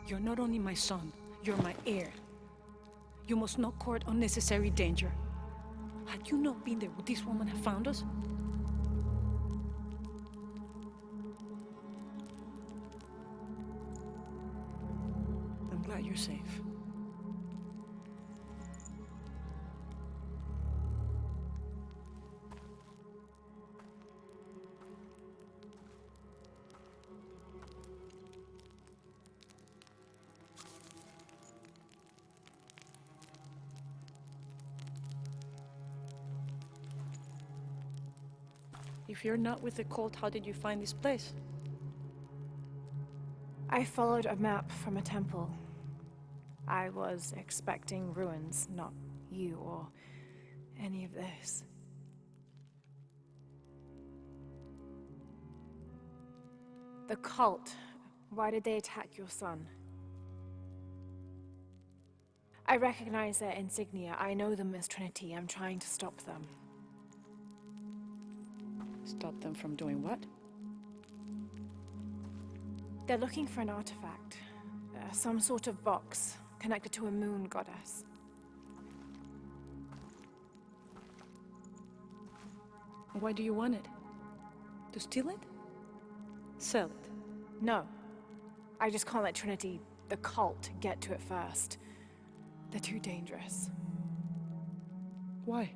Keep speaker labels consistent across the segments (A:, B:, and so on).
A: You're not only my son, you're my heir. You must not court unnecessary danger. Had you not been there, would this woman have found us? I'm glad you're safe. If you're not with the cult, how did you find this place?
B: I followed a map from a temple. I was expecting ruins, not you or any of this. The cult. Why did they attack your son? I recognize their insignia. I know them as Trinity. I'm trying to stop them.
A: Stop them from doing what?
B: They're looking for an artifact. Some sort of box connected to a moon goddess.
A: Why do you want it? To steal it? Sell it?
B: No. I just can't let Trinity, the cult, get to it first. They're too dangerous.
A: Why?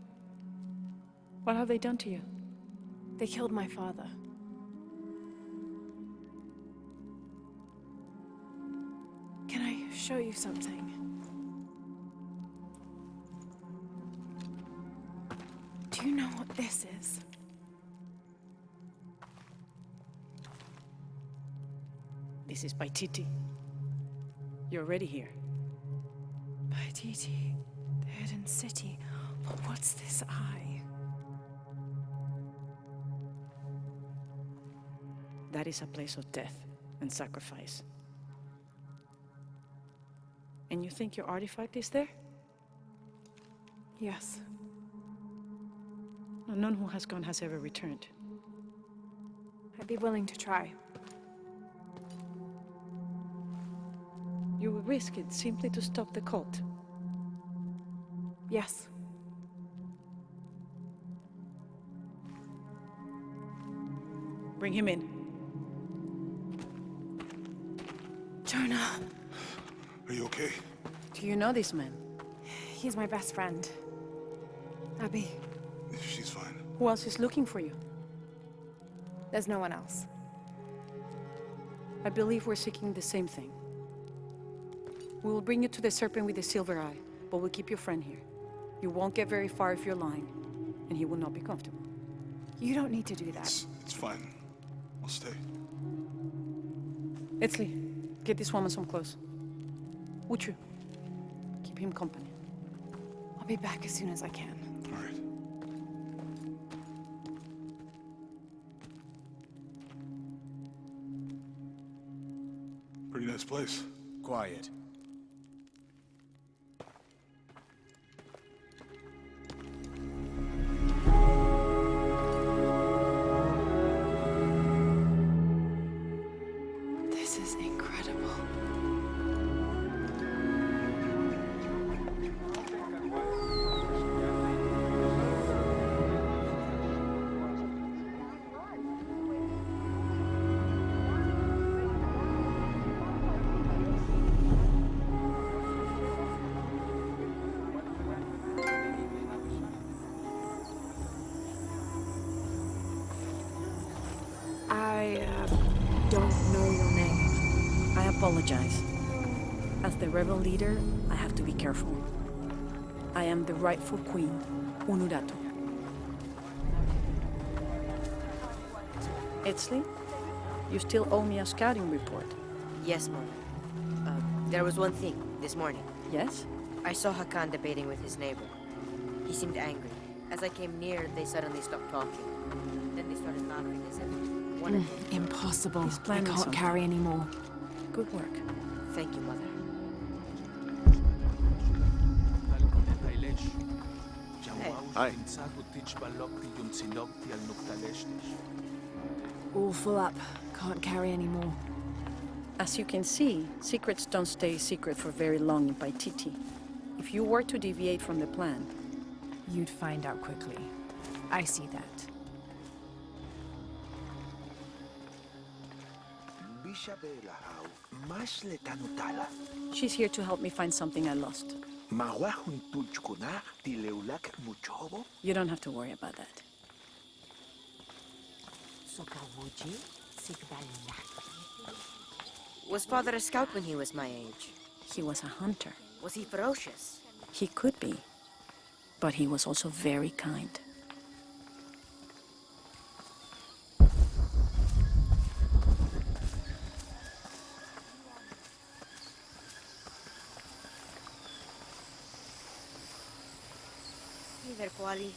A: What have they done to you?
B: They killed my father. Can I show you something? Do you know what this is?
A: This is Paititi. You're already here.
B: Paititi, the hidden city. But what's this eye?
A: That is a place of death and sacrifice. And you think your artifact is there?
B: Yes.
A: None who has gone has ever returned.
B: I'd be willing to try.
A: You would risk it simply to stop the cult?
B: Yes.
A: Bring him in.
B: Jonah.
C: Are you okay?
A: Do you know this man?
B: He's my best friend. Abby.
C: She's fine.
A: Who else is looking for you?
B: There's no one else.
A: I believe we're seeking the same thing. We will bring you to the serpent with the silver eye, but we'll keep your friend here. You won't get very far if you're lying, and he will not be comfortable.
B: You don't need to do that.
C: It's fine. I'll stay.
A: Etzli, get this woman some clothes. Uchu, keep him company.
B: I'll be back as soon as I can.
C: All right. Pretty nice place.
D: Quiet.
B: This is incredible. I don't know your name.
A: I apologize. As the rebel leader, I have to be careful. I am the rightful queen, Unuratu. Etzli, you still owe me a scouting report.
E: Yes, Mother. There was one thing, this morning.
A: Yes?
E: I saw Hakan debating with his neighbor. He seemed angry. As I came near, they suddenly stopped talking. Then they started laughing as if one of them...
B: Impossible.
A: He's
B: I
A: planning
B: can't
A: something.
B: carry anymore.
A: Good work.
E: Thank you, Mother.
D: Hi.
B: All full up. Can't carry anymore.
A: As you can see, secrets don't stay secret for very long in Paititi. If you were to deviate from the plan,
B: You'd find out quickly. I see that.
A: she's here to help me find something I lost. You don't have to worry about that.
E: Was father a scout when he was my age?
A: He was a hunter.
E: Was he ferocious?
A: He could be, but he was also very kind.
E: Hey there, Kuali.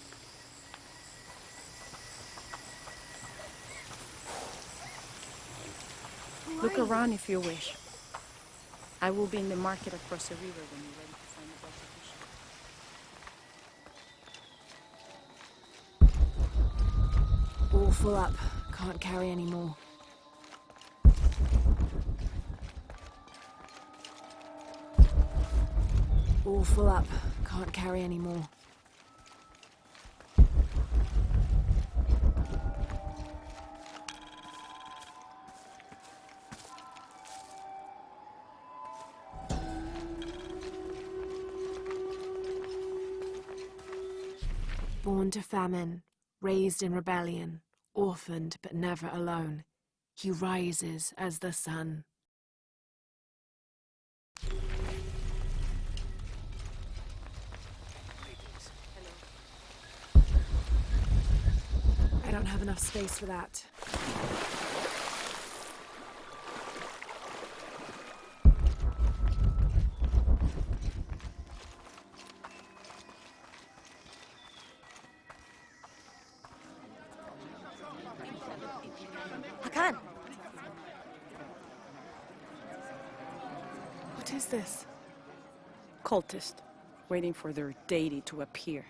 A: Look around if you wish. I will be in the market across the river when you're ready to find the box of fish.
B: All full up. Can't carry any more. All full up. Can't carry any more. Born to famine, raised in rebellion, orphaned but never alone, he rises as the sun. I don't have enough space for that.
E: Hakan!
B: What is this?
A: Cultist, waiting for their deity to appear.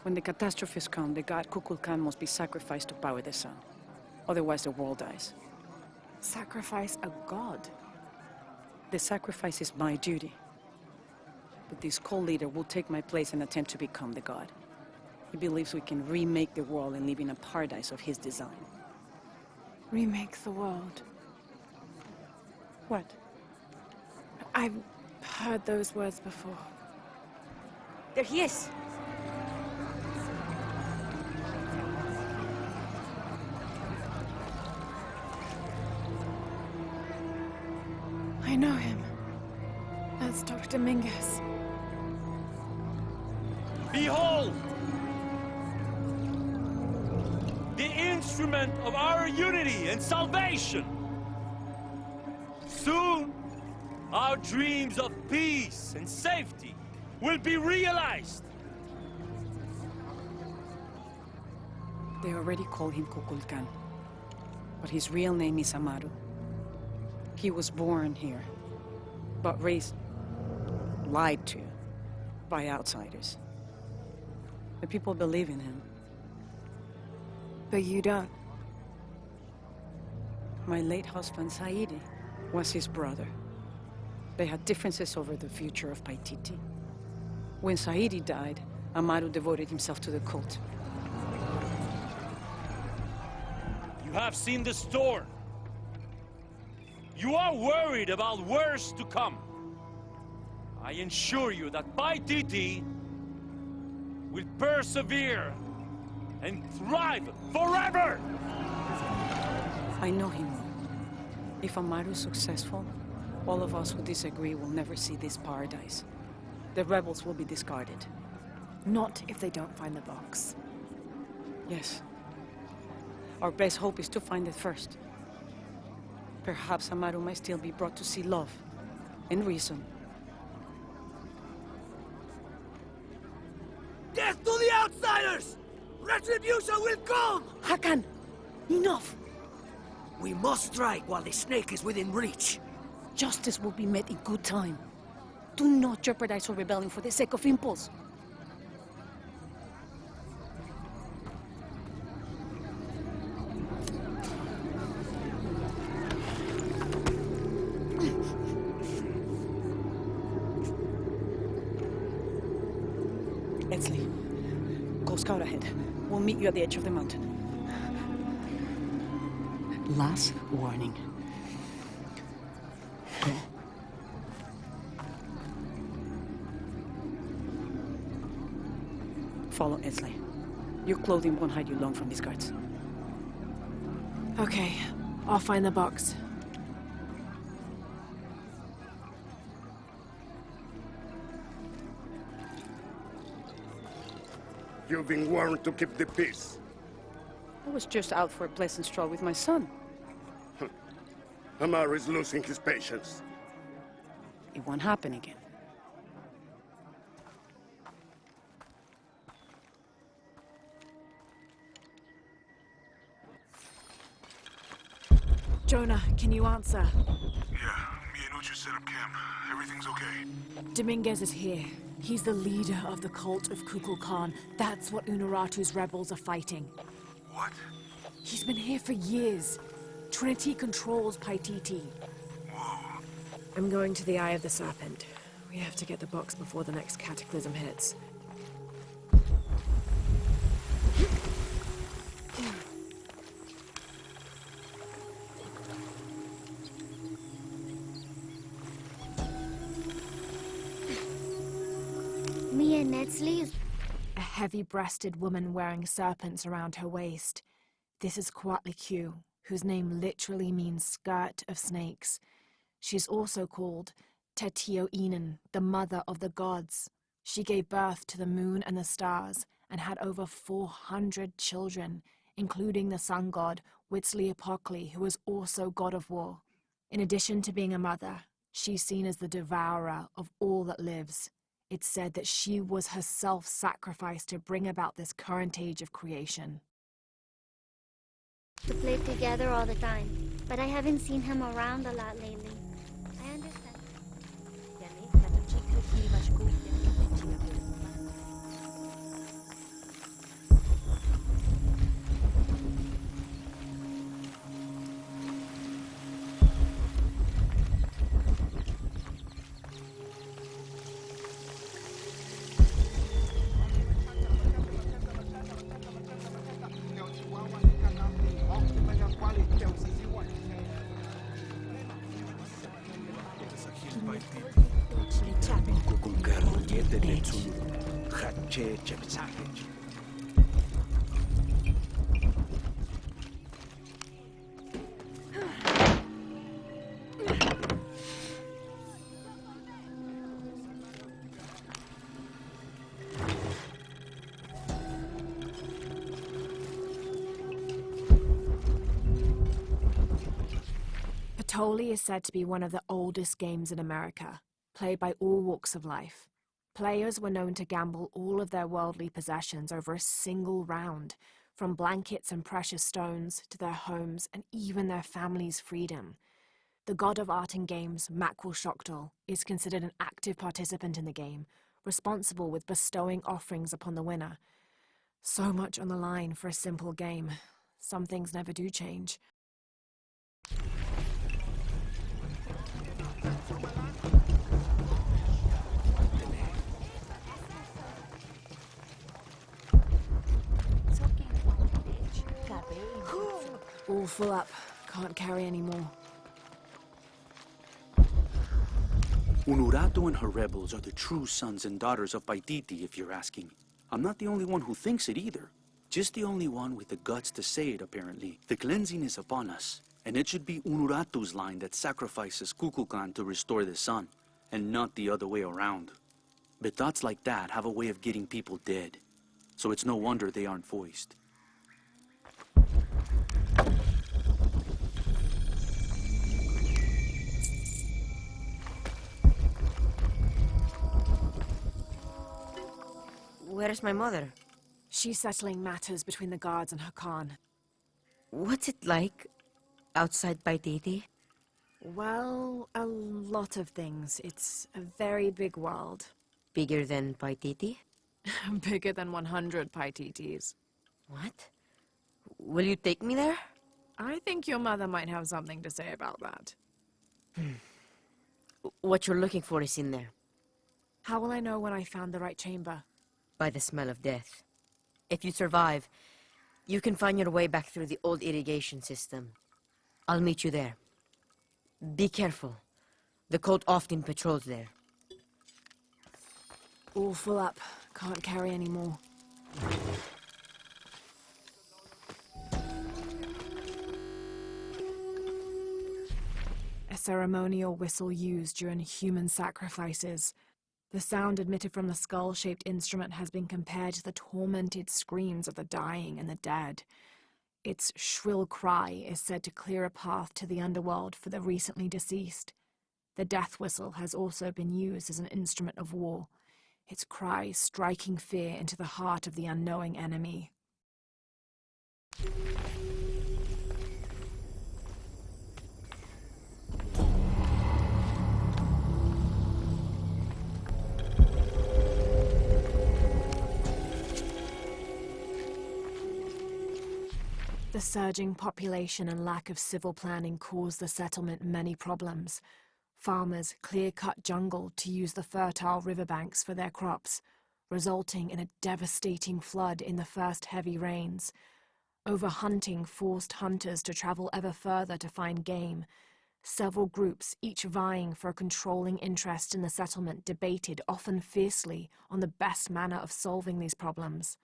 A: When the catastrophes come, the god Kukulkan must be sacrificed to power the sun. Otherwise the world dies.
B: Sacrifice a god?
A: The sacrifice is my duty. But this cult leader will take my place and attempt to become the god. He believes we can remake the world and live in a paradise of his design.
B: Remake the world.
A: What?
B: I've heard those words before.
E: There he is!
B: I know him. That's Dr. Mingus.
F: Behold! The instrument of our unity and salvation! Soon, our dreams of peace and safety will be realized!
A: They already call him Kukulkan. But his real name is Amaru. He was born here, but raised, lied to, by outsiders. The people believe in him.
B: But you don't.
A: My late husband, Saidi, was his brother. They had differences over the future of Paititi. When Saidi died, Amaru devoted himself to the cult.
F: You have seen the storm. You are worried about worse to come. I assure you that Paititi will persevere and thrive forever!
A: I know he will. If Amaru is successful, all of us who disagree will never see this paradise. The rebels will be discarded.
B: Not if they don't find the box.
A: Yes. Our best hope is to find it first. Perhaps Amaru might still be brought to see love and reason.
G: Death to the outsiders! Retribution will come!
A: Hakan! Enough!
G: We must strike while the snake is within reach.
A: Justice will be met in good time. Do not jeopardize our rebellion for the sake of impulse. Edsley, go scout ahead. We'll meet you at the edge of the mountain. Last warning. Go. Follow Edsley. Your clothing won't hide you long from these guards.
B: Okay, I'll find the box.
H: You've been warned to keep the peace.
A: I was just out for a pleasant stroll with my son.
H: Amar is losing his patience.
A: It won't happen again.
B: Jonah, can you answer?
C: Yeah, me and Ucha set up camp. Everything's okay.
B: Dominguez is here. He's the leader of the cult of Kukulkan. That's what Unuratu's rebels are fighting.
C: What?
B: He's been here for years. Trinity controls Paititi.
C: Whoa.
B: I'm going to the Eye of the Serpent. We have to get the box before the next cataclysm hits.
I: Mia Nedsley?
B: A heavy-breasted woman wearing serpents around her waist. This is Kuatlikyu, whose name literally means skirt of snakes. She's also called Tetioinen, the mother of the gods. She gave birth to the moon and the stars and had over 400 children, including the sun god Huitzilopochtli, who is also god of war. In addition to being a mother, she's seen as the devourer of all that lives. It's said that she was herself sacrificed to bring about this current age of creation.
I: We play together all the time, but I haven't seen him around a lot lately. I understand.
B: Patoli is said to be one of the oldest games in America, played by all walks of life. Players were known to gamble all of their worldly possessions over a single round, from blankets and precious stones to their homes and even their family's freedom. The god of art and games, Makwul is considered an active participant in the game, responsible with bestowing offerings upon the winner. So much on the line for a simple game. Some things never do change. All full up. Can't carry any more.
D: Unuratu and her rebels are the true sons and daughters of Paititi, if you're asking. I'm not the only one who thinks it either. Just the only one with the guts to say it, apparently. The cleansing is upon us, and it should be Unuratu's line that sacrifices Kukulkan to restore the sun, and not the other way around. But thoughts like that have a way of getting people dead, so it's no wonder they aren't voiced.
E: Where's my mother?
B: She's settling matters between the guards and her Khan.
E: What's it like outside Paititi?
B: Well, a lot of things. It's a very big world.
E: Bigger than Paititi?
B: Bigger than 100 Paititis.
E: What? Will you take me there?
B: I think your mother might have something to say about that.
E: What you're looking for is in there.
B: How will I know when I found the right chamber?
E: by the smell of death. If you survive, you can find your way back through the old irrigation system. I'll meet you there. Be careful. The cult often patrols there.
B: All full up. Can't carry any more. A ceremonial whistle used during human sacrifices. The sound emitted from the skull-shaped instrument has been compared to the tormented screams of the dying and the dead. Its shrill cry is said to clear a path to the underworld for the recently deceased. The death whistle has also been used as an instrument of war, its cry striking fear into the heart of the unknowing enemy. The surging population and lack of civil planning caused the settlement many problems. Farmers clear-cut jungle to use the fertile riverbanks for their crops, resulting in a devastating flood in the first heavy rains. Overhunting forced hunters to travel ever further to find game. Several groups, each vying for a controlling interest in the settlement, debated, often fiercely, on the best manner of solving these problems.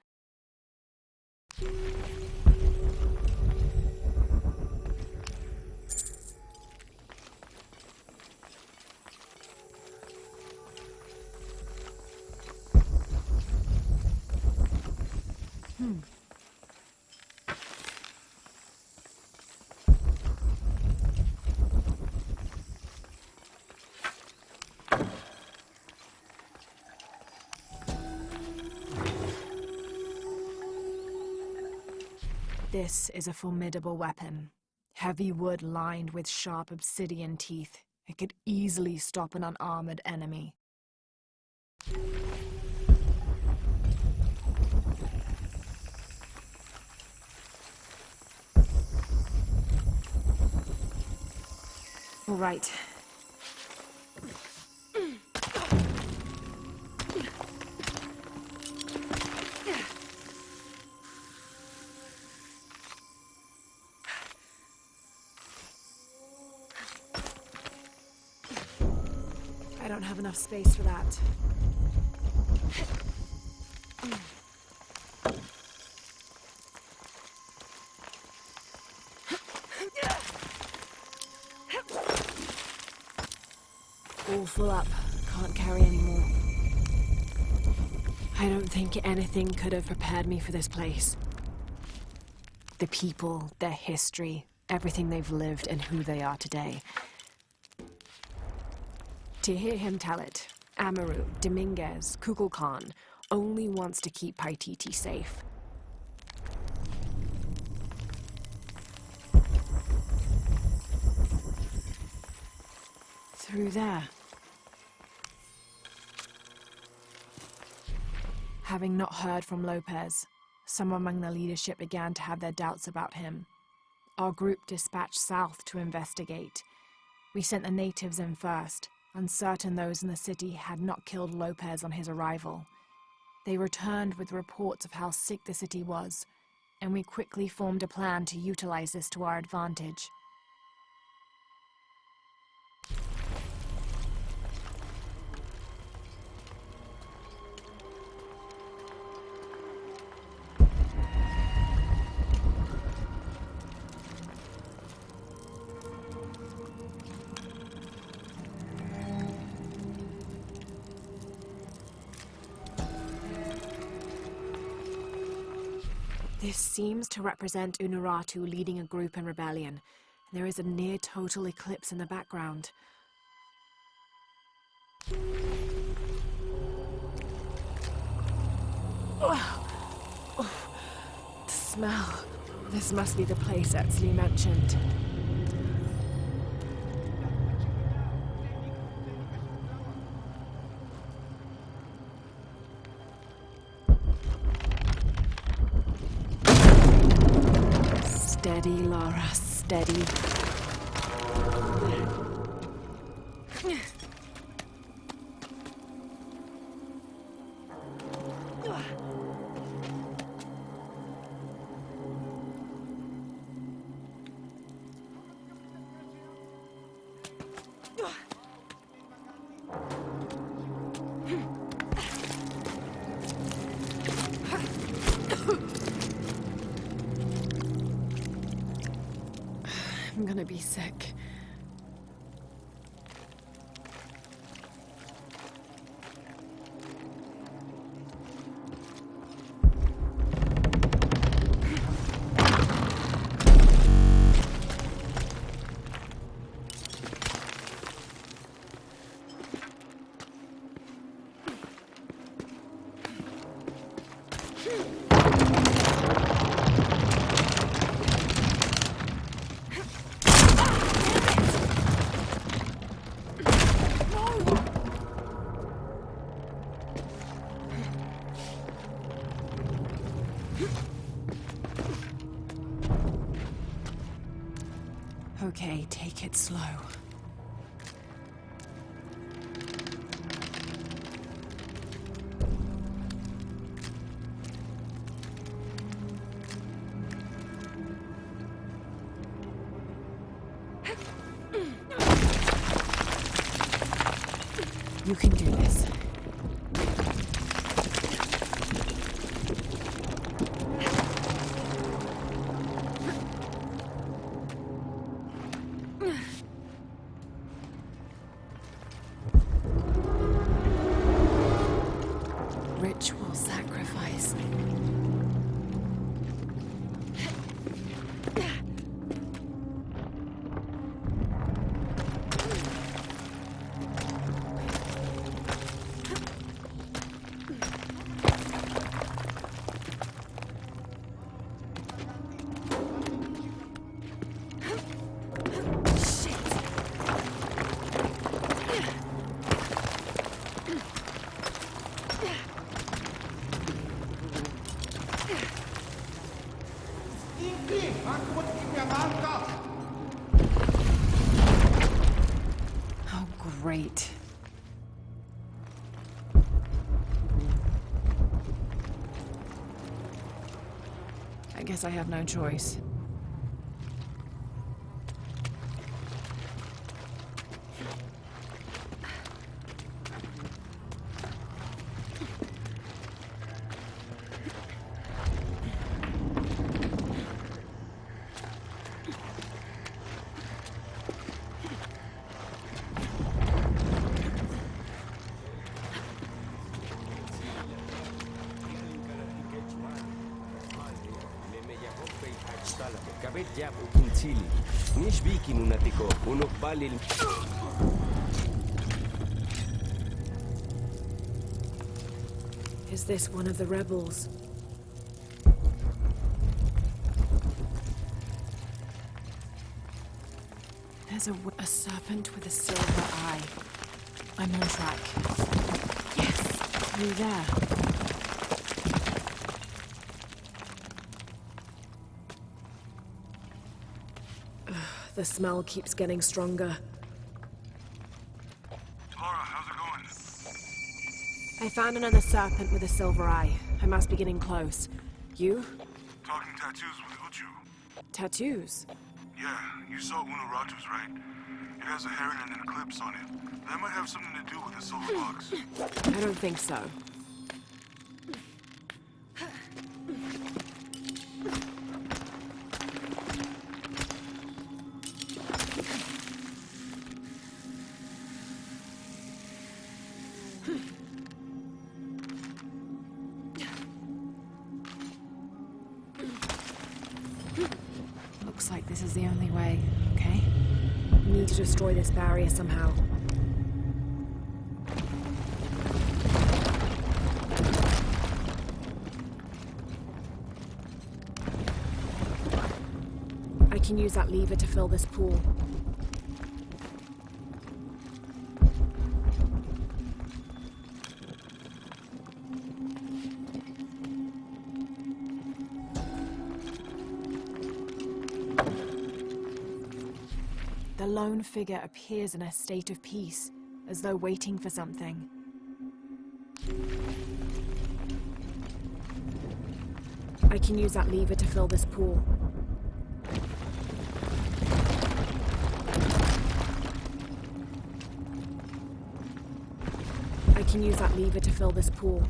B: This is a formidable weapon. Heavy wood lined with sharp obsidian teeth. It could easily stop an unarmored enemy. All right. I don't have enough space for that. All full up. Can't carry any more. I don't think anything could have prepared me for this place. The people, their history, everything they've lived and who they are today. To hear him tell it, Amaru, Dominguez, Kukulkan only wants to keep Paititi safe. Through there. Having not heard from Lopez, some among the leadership began to have their doubts about him. Our group dispatched south to investigate. We sent the natives in first, uncertain those in the city had not killed Lopez on his arrival. They returned with reports of how sick the city was, and we quickly formed a plan to utilize this to our advantage. This seems to represent Unuratu leading a group in rebellion. There is a near-total eclipse in the background. The smell. This must be the place Etsley mentioned. Steady, Lara, steady. I'm gonna be sick. Okay, take it slow. You can do this. Ritual sacrifice. Oh, great. I guess I have no choice. Is this one of the rebels? There's a serpent with a silver eye. I'm on track. Yes, through there. The smell keeps getting stronger.
C: Laura, how's it going?
B: I found another serpent with a silver eye. I must be getting close. You?
C: Talking tattoos with Uchu.
B: Tattoos?
C: Yeah, you saw Unuratu's, right? It has a heron and an eclipse on it. That might have something to do with the silver box.
B: I don't think so. Looks like this is the only way, okay? We need to destroy this barrier somehow. I can use that lever to fill this pool. The lone figure appears in a state of peace, as though waiting for something. I can use that lever to fill this pool. I can use that lever to fill this pool.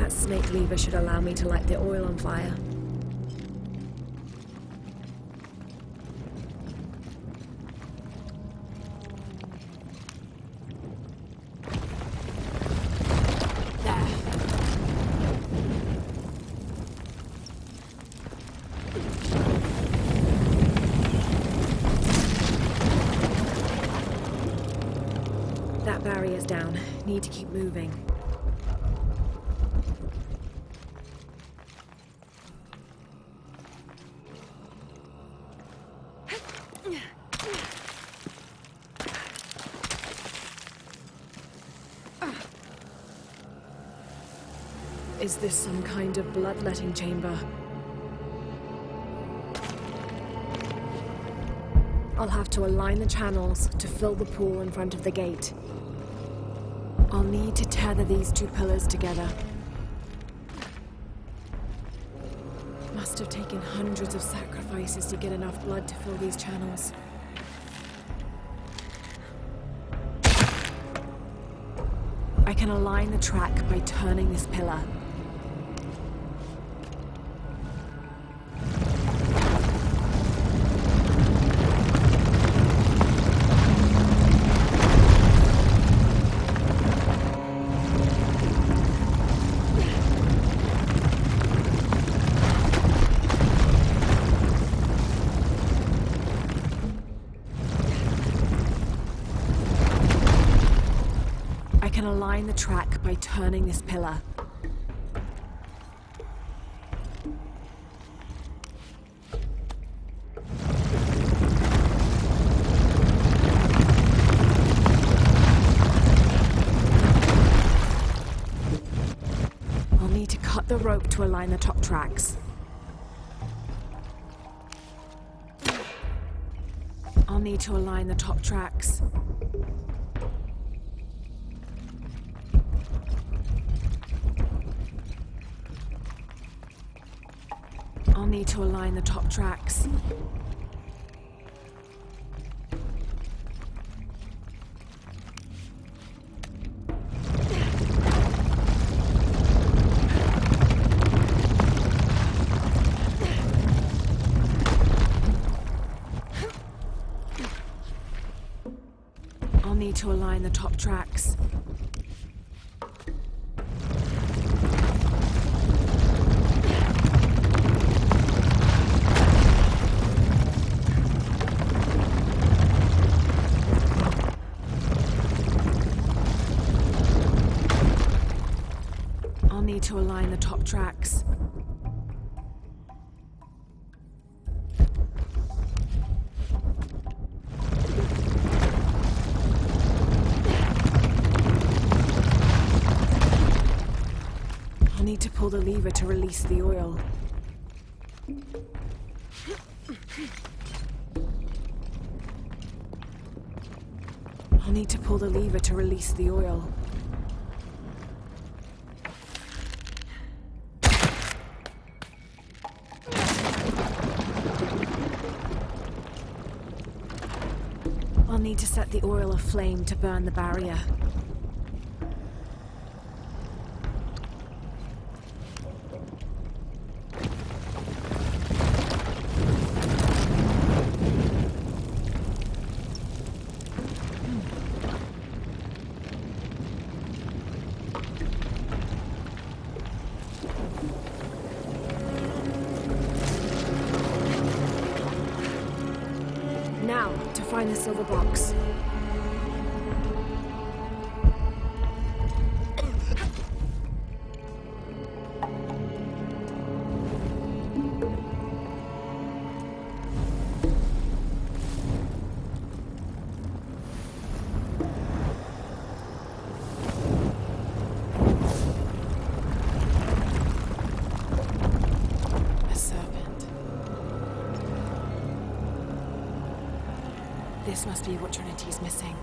B: That snake lever should allow me to light the oil on fire. That barrier's down. Need to keep moving. Is this some kind of bloodletting chamber? I'll have to align the channels to fill the pool in front of the gate. I'll need to tether these two pillars together. Must have taken hundreds of sacrifices to get enough blood to fill these channels. I can align the track by turning this pillar. Align the track by turning this pillar. I'll need to cut the rope to align the top tracks. I'll need to align the top tracks. I'll need to align the top tracks. I'll need to align the top tracks. To align the top tracks. I'll need to pull the lever to release the oil. I'll need to pull the lever to release the oil. I'll need to set the oil aflame to burn the barrier. Now, to find the silver box. This must be what Trinity's missing.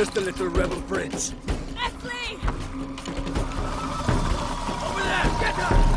G: There's the little rebel prince.
B: Etzli!
G: Over there! Get her!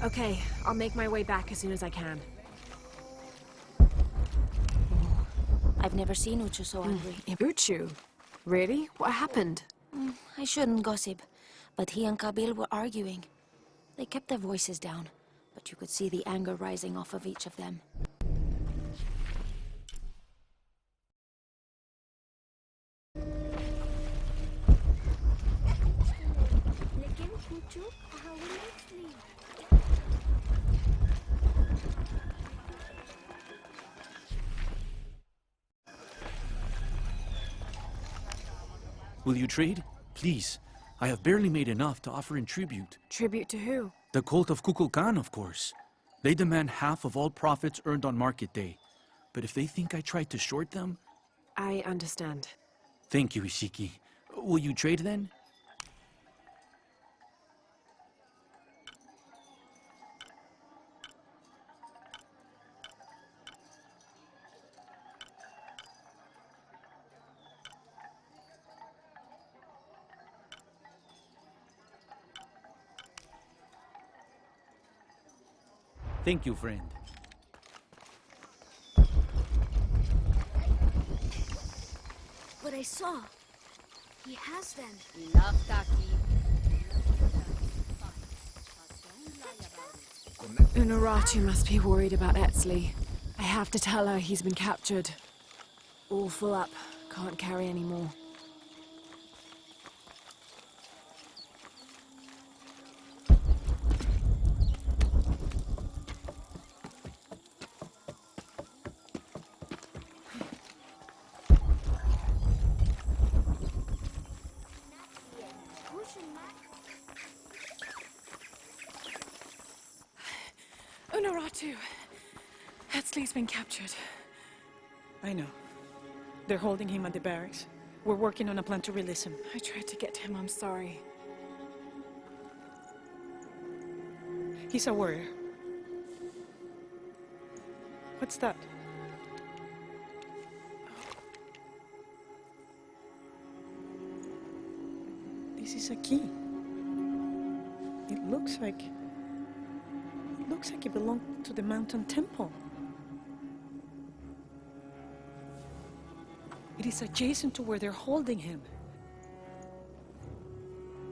B: Okay, I'll make my way back as soon as I can.
J: I've never seen Uchu so angry.
B: Uchu? Really? What happened?
J: I shouldn't gossip, but he and Kabil were arguing. They kept their voices down, but you could see the anger rising off of each of them.
D: Will you trade? Please. I have barely made enough to offer in tribute.
B: Tribute to who?
D: The cult of Kukulkan, of course. They demand half of all profits earned on market day. But if they think I tried to short them...
B: I understand.
D: Thank you, Ishiki. Will you trade then? Thank you, friend.
J: But I saw. He has them.
E: Love Taki.
B: Unuratu must be worried about Etzli. I have to tell her he's been captured. All full up. Can't carry any more. Unuratu! Etzli's been captured.
A: I know. They're holding him at the barracks. We're working on a plan to release him.
B: I tried to get to him, I'm sorry.
A: He's a warrior. What's that? This is a key. It looks like it belonged to the mountain temple. It is adjacent to where they're holding him.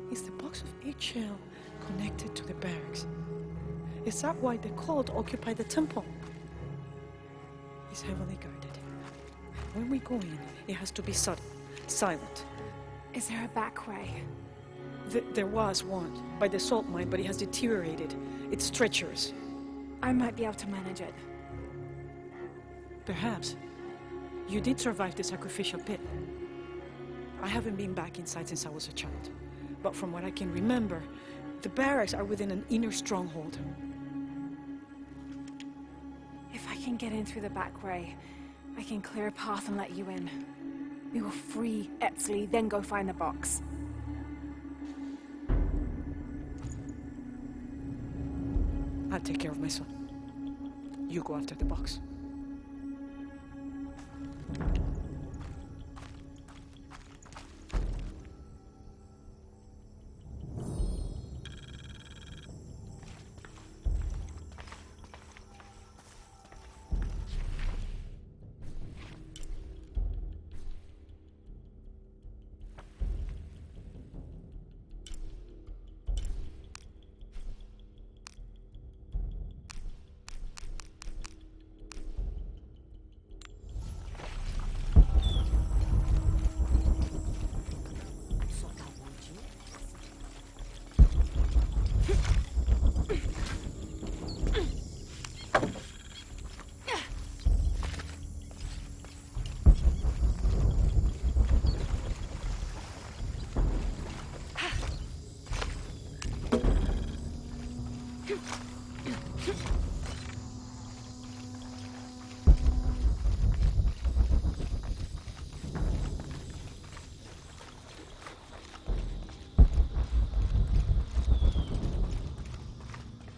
A: Is the box of HL connected to the barracks? Is that why the cult occupied the temple? It's heavily guarded. When we go in, it has to be subtle, silent.
B: Is there a back way?
A: There was one, by the salt mine, but it has deteriorated. It's treacherous.
B: I might be able to manage it.
A: Perhaps. You did survive the sacrificial pit. I haven't been back inside since I was a child. But from what I can remember, the barracks are within an inner stronghold.
B: If I can get in through the back way, I can clear a path and let you in. We will free Etzli, then go find the box.
A: I'll take care of my son. You go after the box.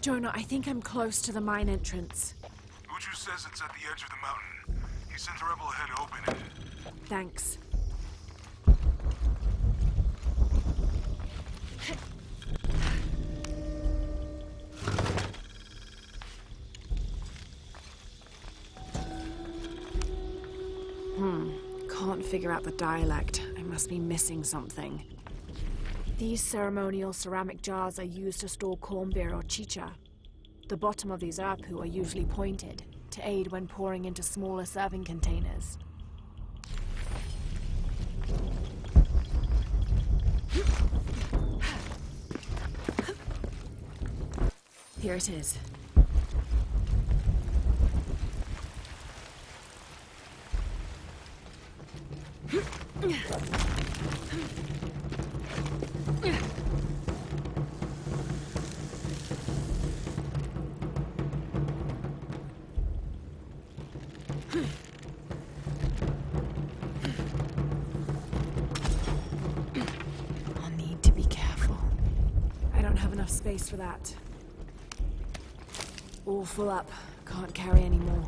B: Jonah, I think I'm close to the mine entrance.
C: Uchu says it's at the edge of the mountain. He sent a rebel ahead to open it.
B: Thanks. Can't figure out the dialect. I must be missing something. These ceremonial ceramic jars are used to store corn beer or chicha. The bottom of these apu are usually pointed, to aid when pouring into smaller serving containers. Here it is. I'll need to be careful. I don't have enough space for that. All full up. Can't carry any more.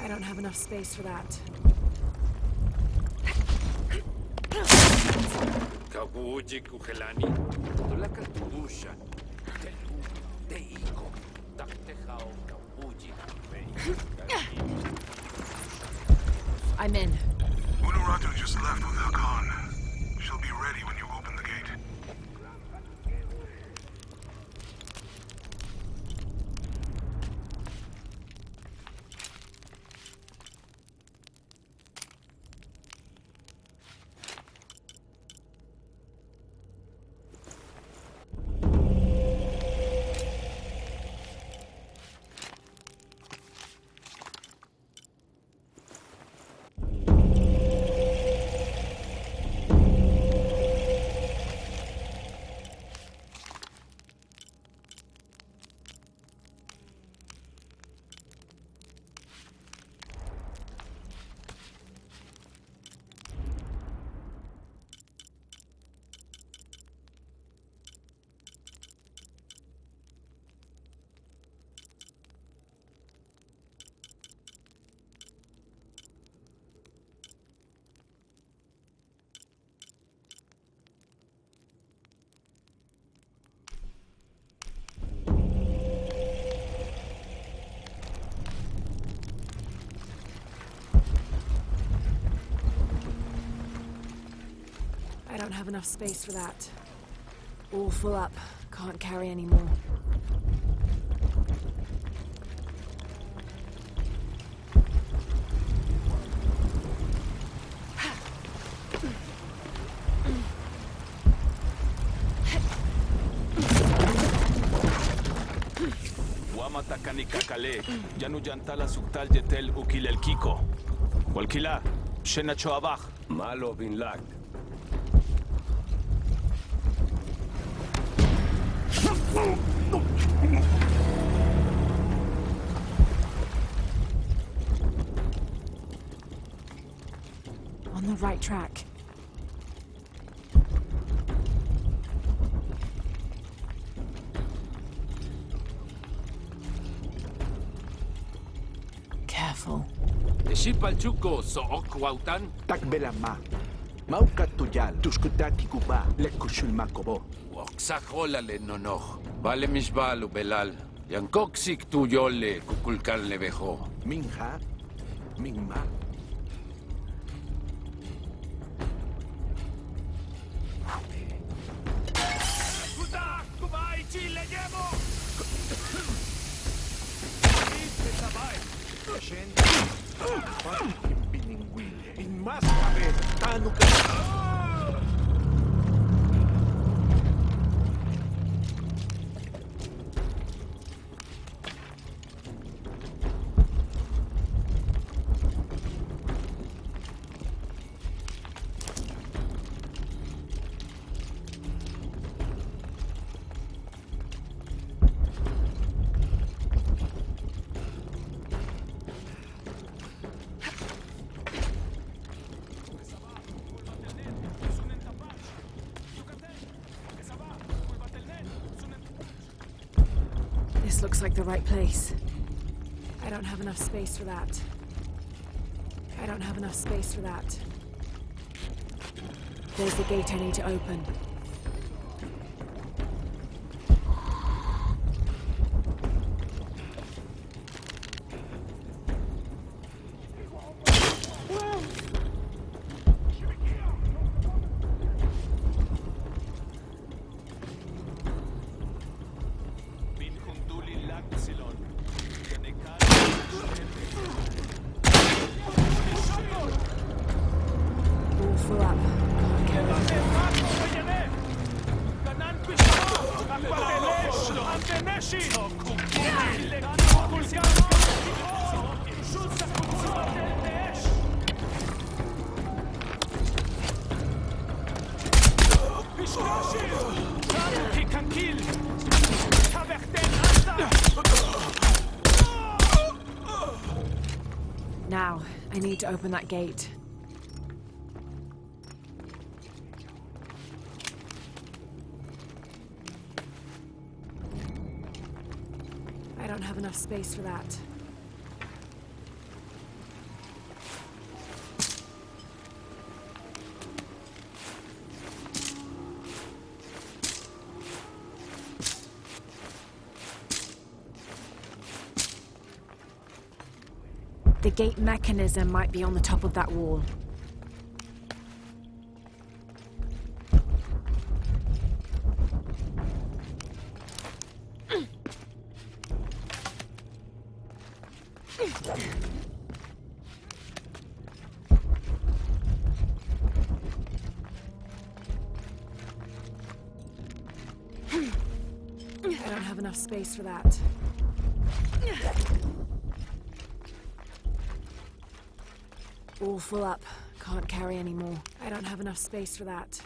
B: I don't have enough space for that. I'm in.
C: Unuratu just left with Hakan. She'll be ready when you open the gate.
B: I don't have enough space for that. All full up. Can't carry any more.
F: Wamatakani kakale, janu jantala suktal jetel ukilel kiko. Walkila, shenacho abach. Malo bin lag.
B: On the right track. Careful.
K: Shipalchuko so okwautan.
L: Takbelama. Maukatuyal, tuskutati kuba, lekushulmakobo.
K: Waksakolale nonoch. Vale misbalu belal. Yankoksik tuyole kukulkan levejo.
L: Minha, mingma.
B: This looks like the right place. I don't have enough space for that. I don't have enough space for that. There's the gate I need to open. All full up. Now, I need to open that gate. I don't have enough space for that. The gate mechanism might be on the top of that wall. I don't have enough space for that. All full up. Can't carry any more. I don't have enough space for that.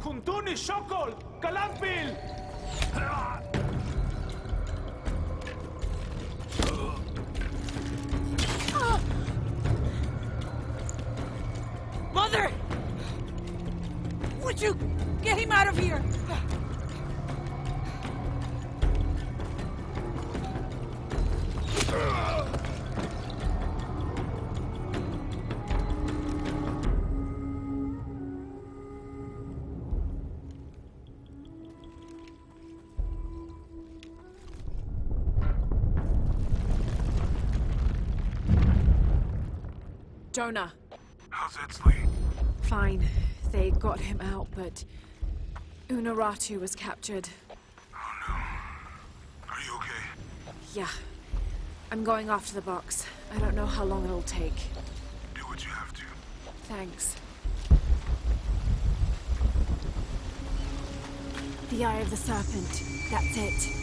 F: Kuntuni Shokol! Kalampil!
A: Mother! Would you get him out of here? Jonah.
C: How's Edsley?
B: Fine. They got him out, but Unuratu was captured.
C: Oh no. Are you okay?
B: Yeah. I'm going after the box. I don't know how long it'll take.
C: Do what you have to.
B: Thanks. The Eye of the Serpent. That's it.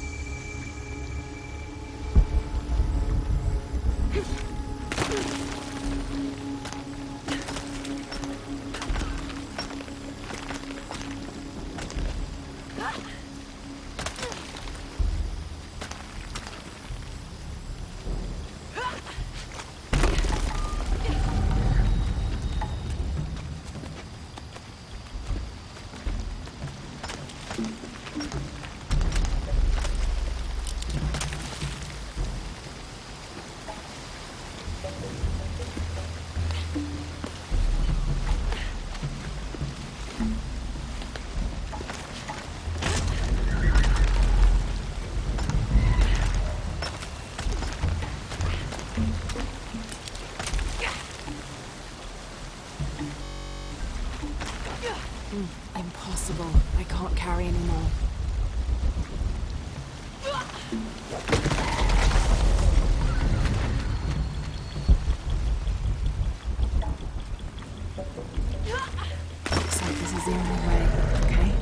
B: Impossible. I can't carry anymore. Looks like this is the only way, okay?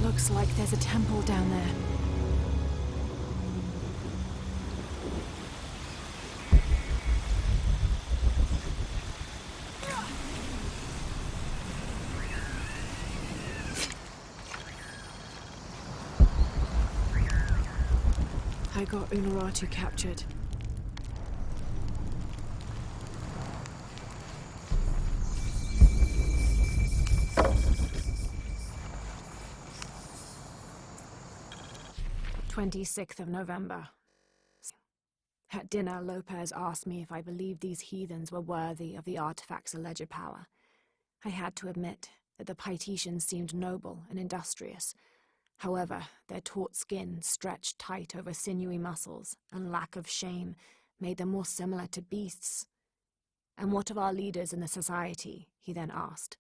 B: Looks like there's a temple down there. I got Unuratu captured. "26th of November. At dinner, Lopez asked me if I believed these heathens were worthy of the artifact's alleged power. I had to admit that the Paititians seemed noble and industrious. However, their taut skin, stretched tight over sinewy muscles, and lack of shame made them more similar to beasts. And what of our leaders in the society, he then asked.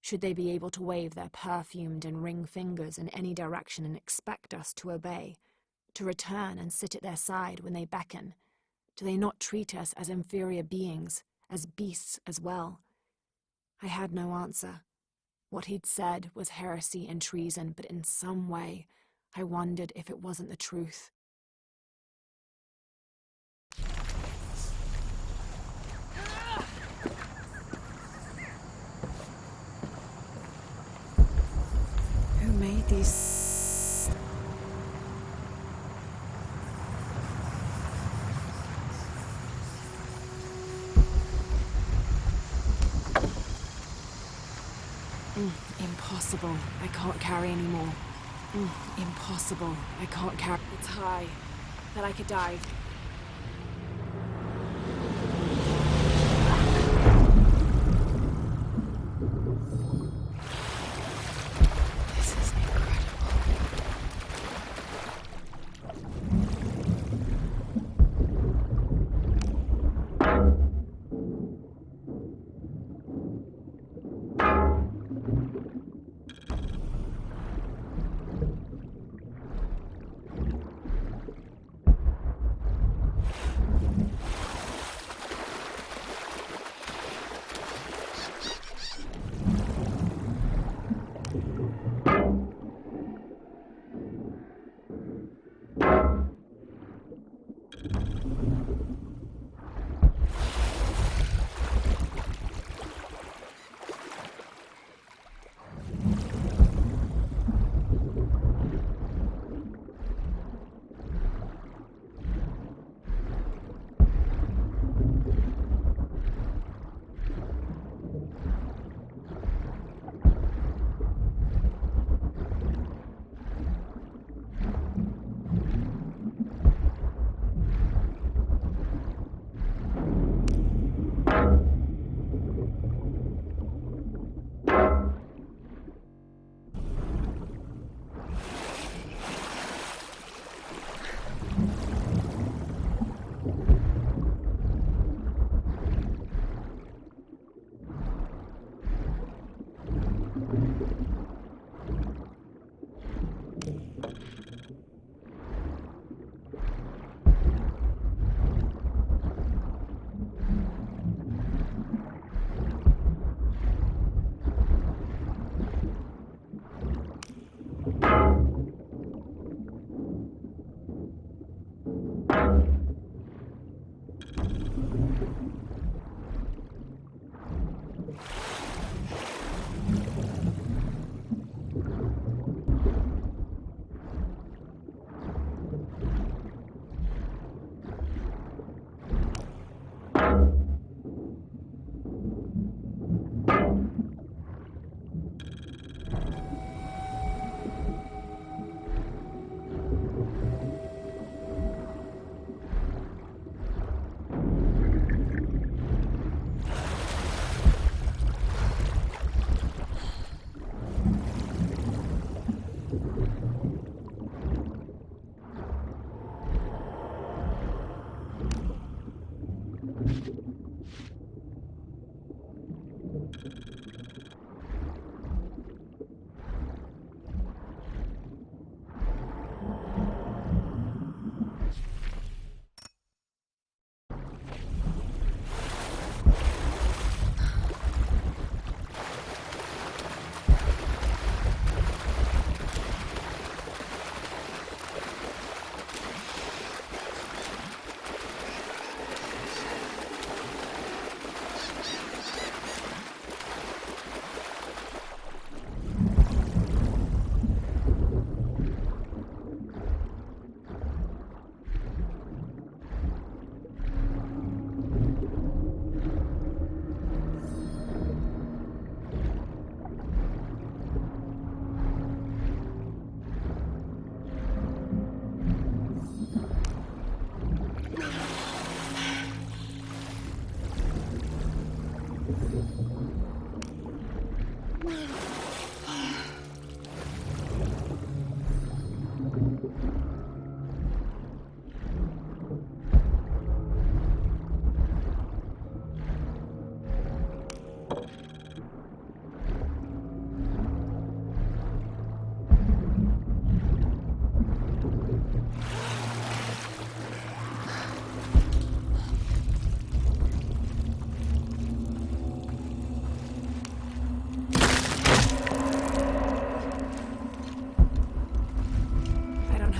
B: Should they be able to wave their perfumed and ring fingers in any direction and expect us to obey, to return and sit at their side when they beckon? Do they not treat us as inferior beings, as beasts as well? I had no answer. What he'd said was heresy and treason, but in some way, I wondered if it wasn't the truth. Who made these? Impossible. I can't carry anymore. Impossible. I can't carry. It's high. That I could dive. This is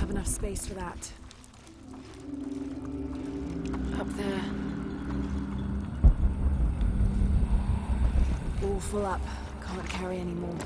B: have enough space for that. Up there. All full up. Can't carry any more.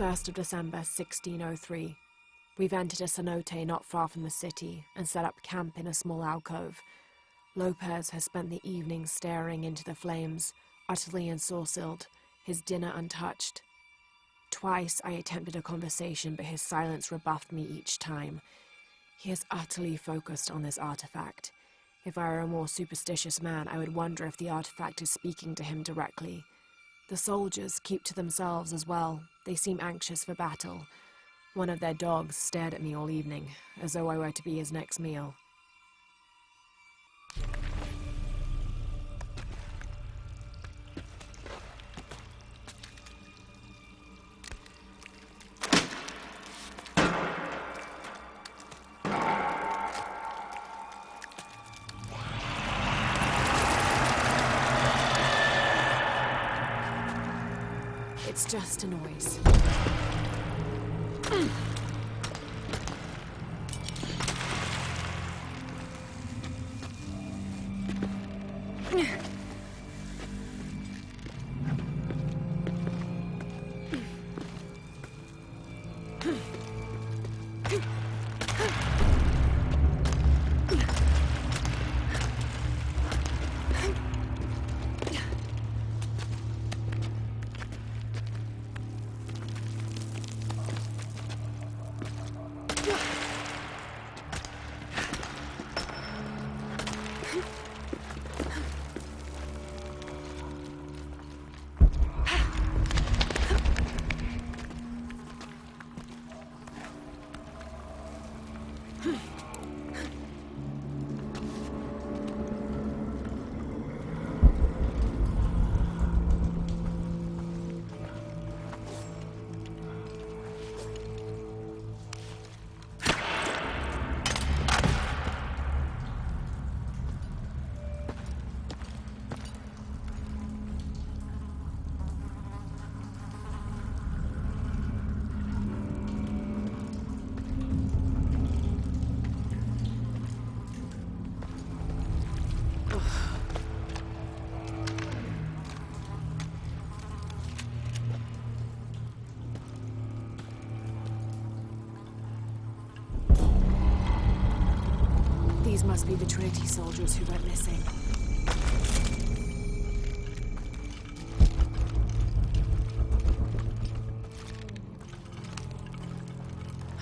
B: First of December 1603. We've entered a cenote not far from the city and set up camp in a small alcove. Lopez has spent the evening staring into the flames, utterly ensorcelled, his dinner untouched. Twice I attempted a conversation, but his silence rebuffed me each time. He is utterly focused on this artifact. If I were a more superstitious man, I would wonder if the artifact is speaking to him directly. The soldiers keep to themselves as well. They seem anxious for battle. One of their dogs stared at me all evening, as though I were to be his next meal. It's just a noise. These must be the Trinity soldiers who went missing.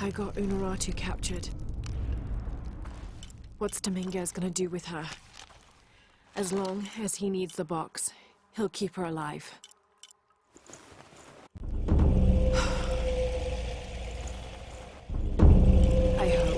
B: I got Unuratu captured. What's Dominguez gonna do with her? As long as he needs the box, he'll keep her alive. I hope.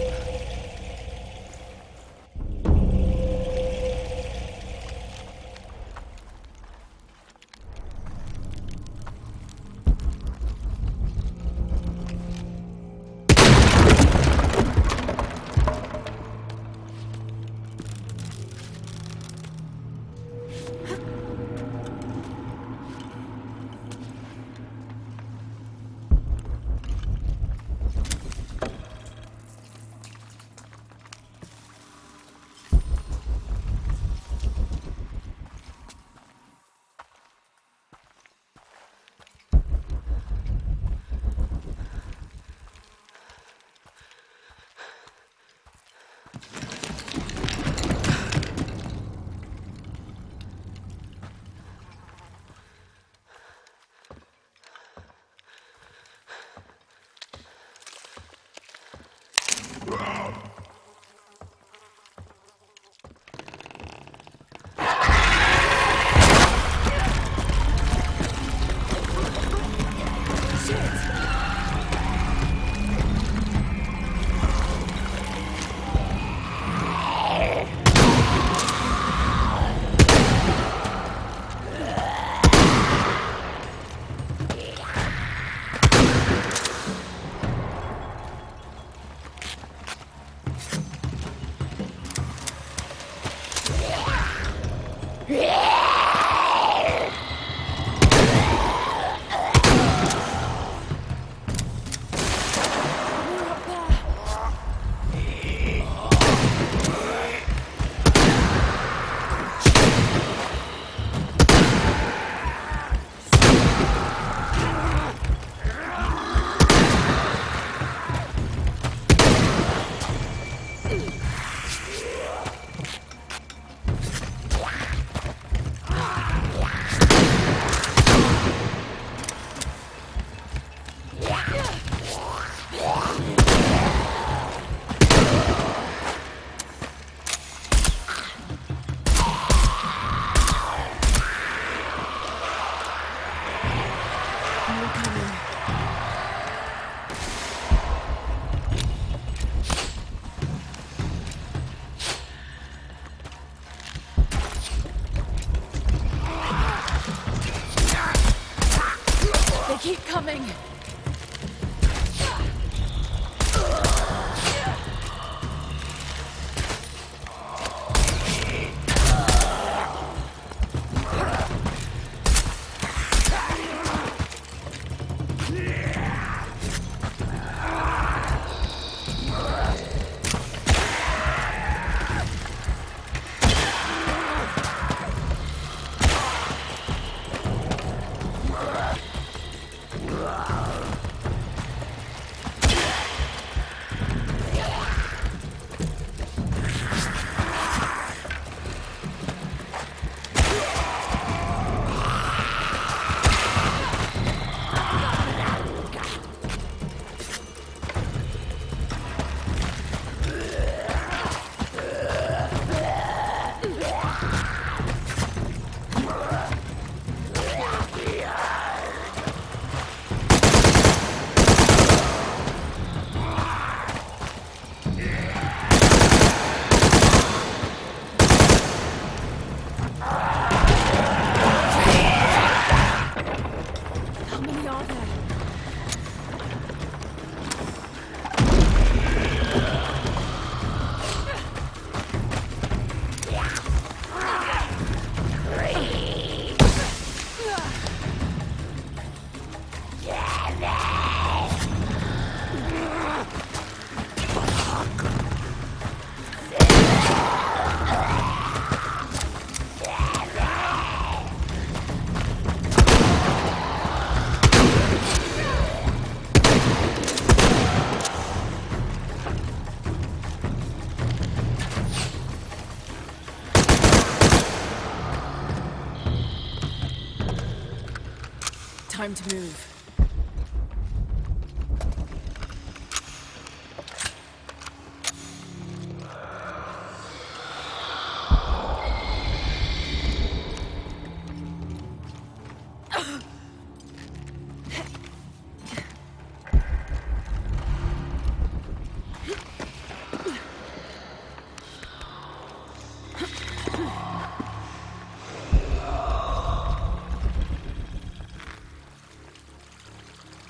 B: Time to move.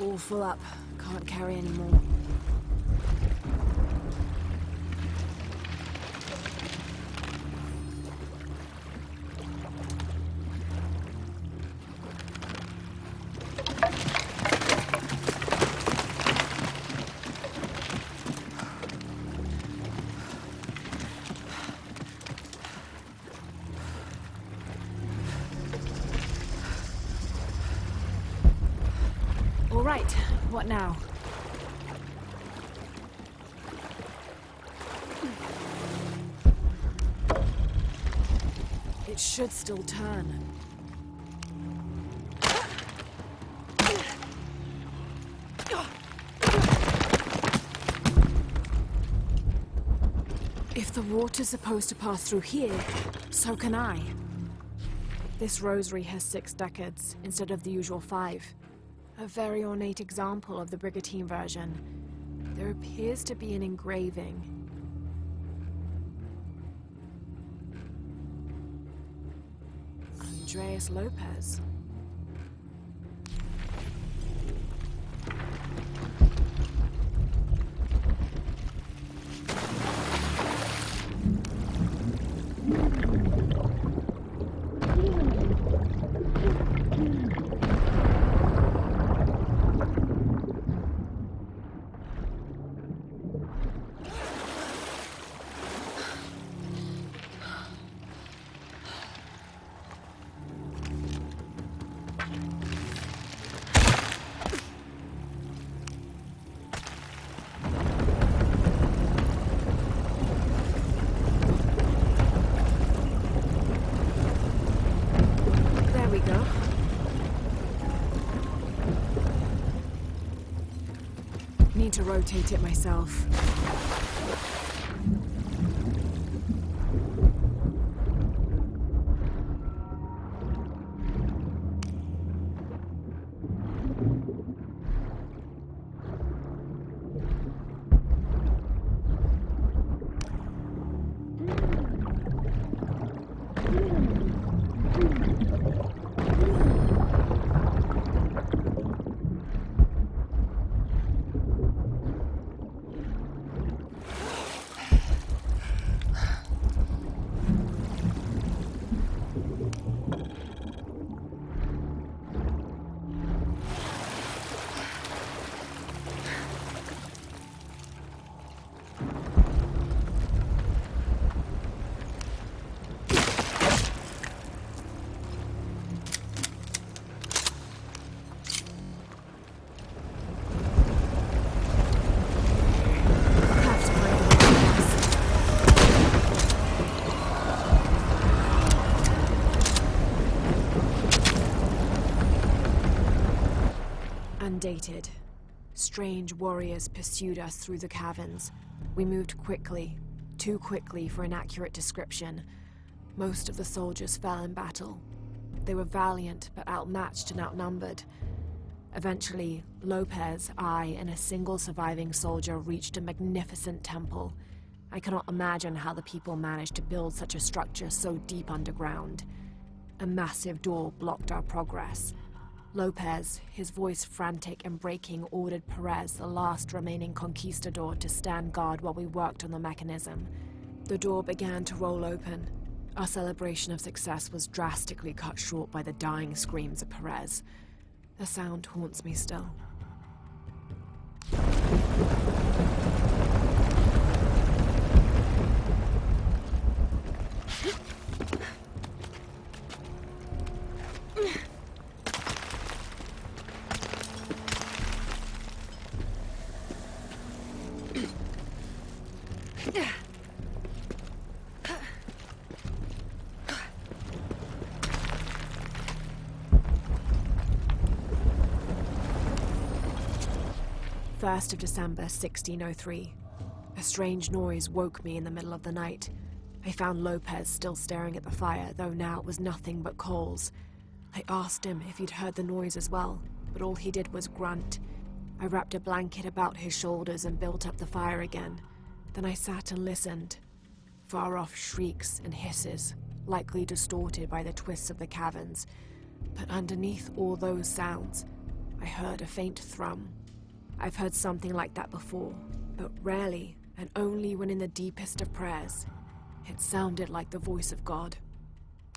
B: All full up. Can't carry any more. All right, what now? It should still turn. If the water's supposed to pass through here, so can I. This rosary has 6 decades instead of the usual 5. A very ornate example of the Brigantine version. There appears to be an engraving. Andreas Lopez. Need to rotate it myself. Undated. Strange warriors pursued us through the caverns. We moved quickly, too quickly for an accurate description. Most of the soldiers fell in battle. They were valiant, but outmatched and outnumbered. Eventually, Lopez, I, and a single surviving soldier reached a magnificent temple. I cannot imagine how the people managed to build such a structure so deep underground. A massive door blocked our progress. Lopez, his voice frantic and breaking, ordered Perez, the last remaining conquistador, to stand guard while we worked on the mechanism. The door began to roll open. Our celebration of success was drastically cut short by the dying screams of Perez. The sound haunts me still. 1st of December, 1603. A strange noise woke me in the middle of the night. I found Lopez still staring at the fire, though now it was nothing but coals. I asked him if he'd heard the noise as well, but all he did was grunt. I wrapped a blanket about his shoulders and built up the fire again. Then I sat and listened. Far-off shrieks and hisses, likely distorted by the twists of the caverns. But underneath all those sounds, I heard a faint thrum. I've heard something like that before, but rarely, and only when in the deepest of prayers. It sounded like the voice of God.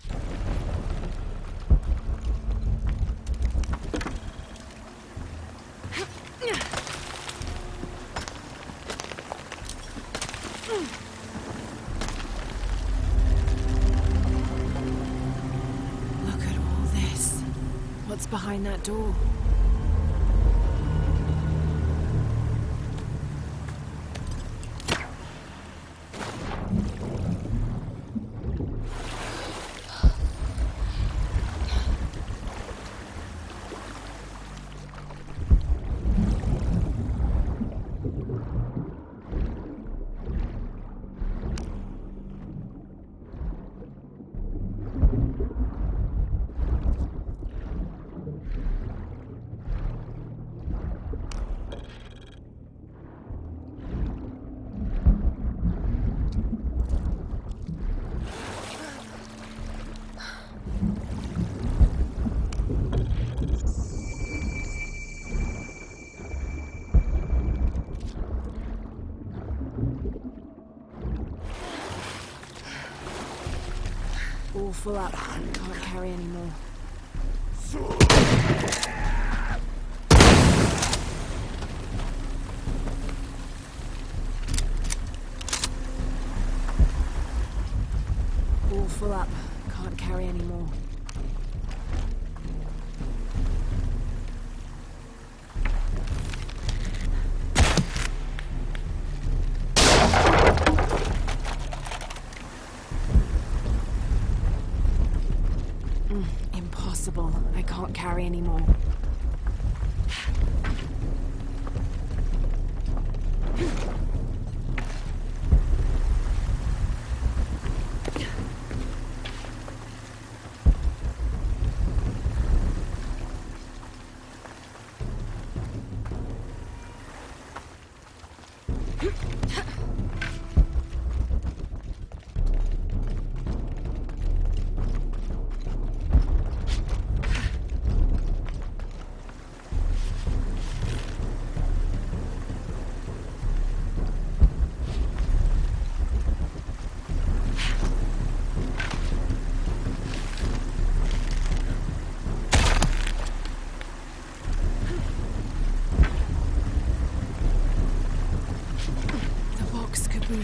B: Look at all this. What's behind that door? All full up. Can't carry anymore. All full up. Can't carry anymore. Impossible. I can't carry anymore.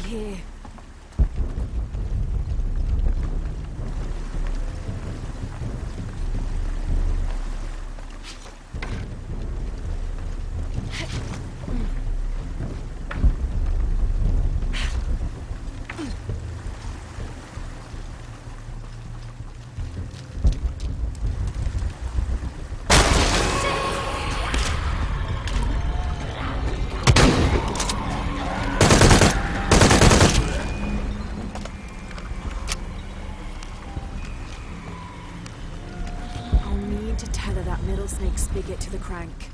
B: Here. Tether that middle snake spigot to the crank.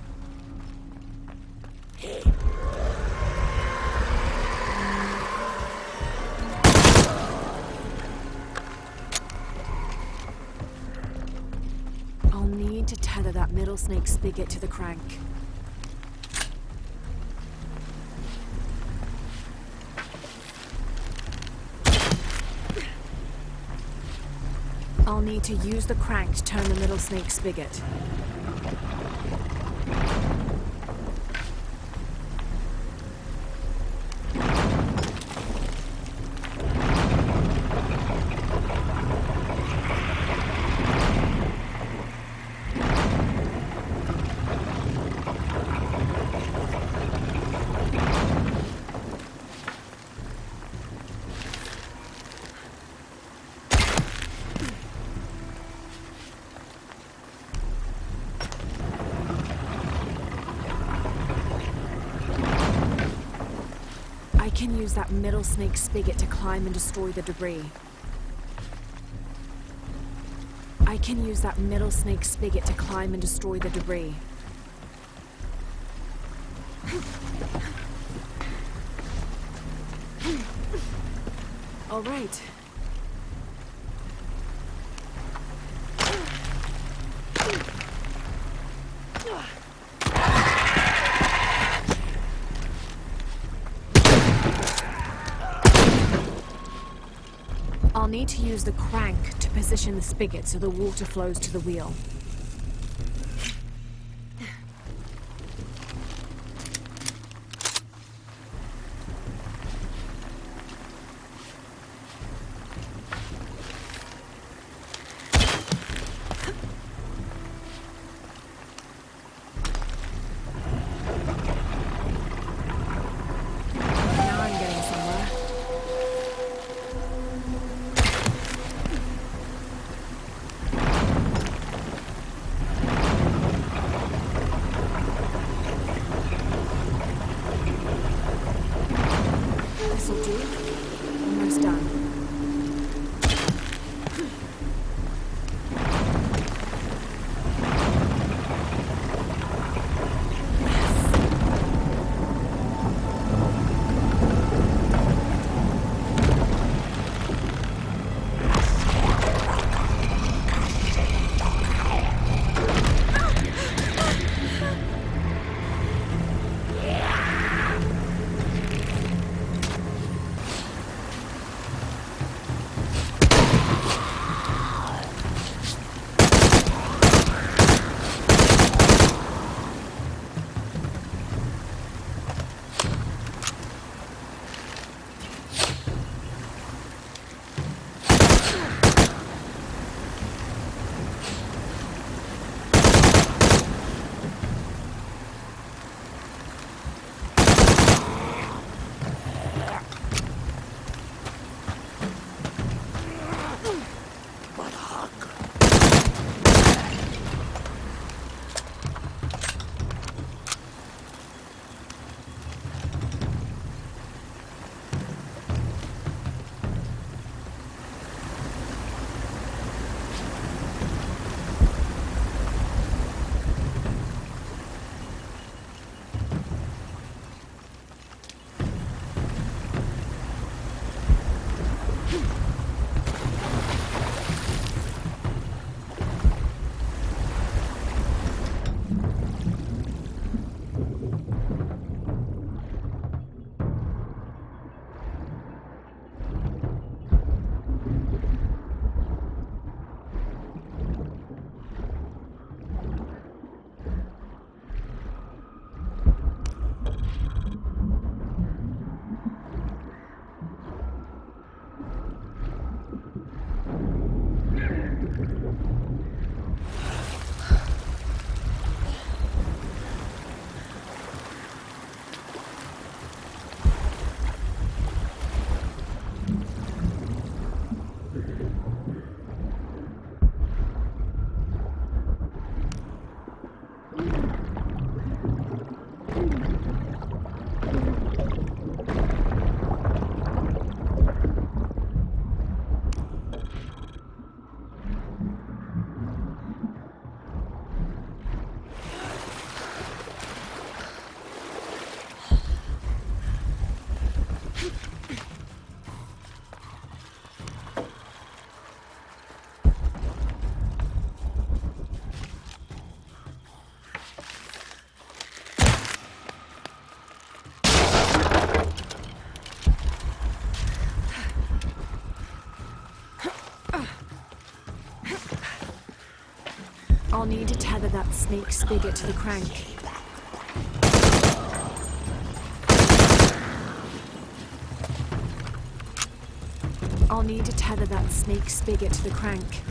B: I'll need to tether that middle snake spigot to the crank. I'll need to use the crank to turn the middle snake spigot. I can use that middle snake spigot to climb and destroy the debris. I can use that middle snake spigot to climb and destroy the debris. All right. I'll need to use the crank to position the spigot so the water flows to the wheel. Now I'm getting somewhere. This'll do. Almost done. I'll need to tether that snake spigot to the crank. I'll need to tether that snake spigot to the crank.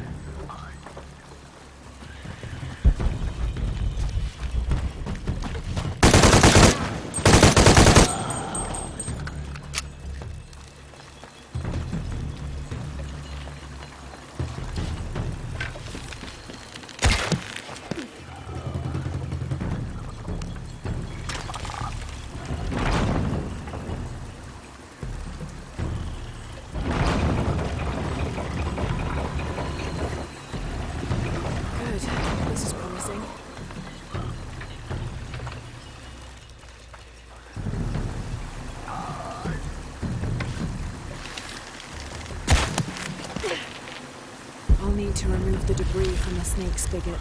B: to remove the debris from the snake spigot.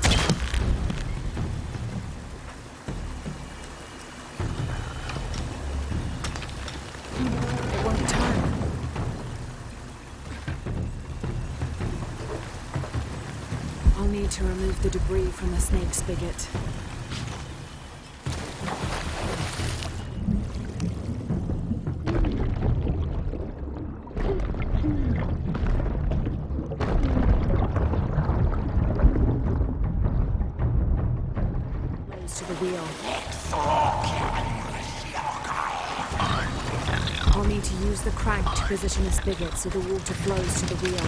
A: It won't turn.
B: I'll need to remove the debris from the snake spigot. To the wheel. I'll need to use the crank to position the spigot so the water flows to the wheel.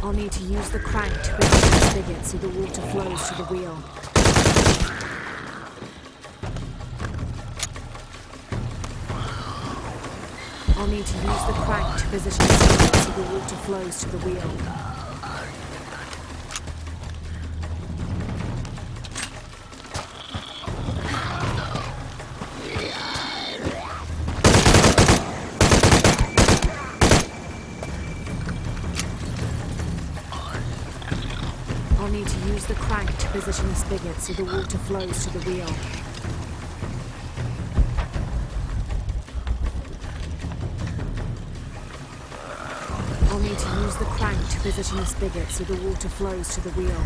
B: I'll need to use the crank to position the spigot so the water flows to the wheel. I'll need to use the crank to position the spigot so the water flows to the wheel. I'll need to use the crank to position the spigot so the water flows to the wheel. I'll need to use the crank to position the spigot so the water flows to the wheel.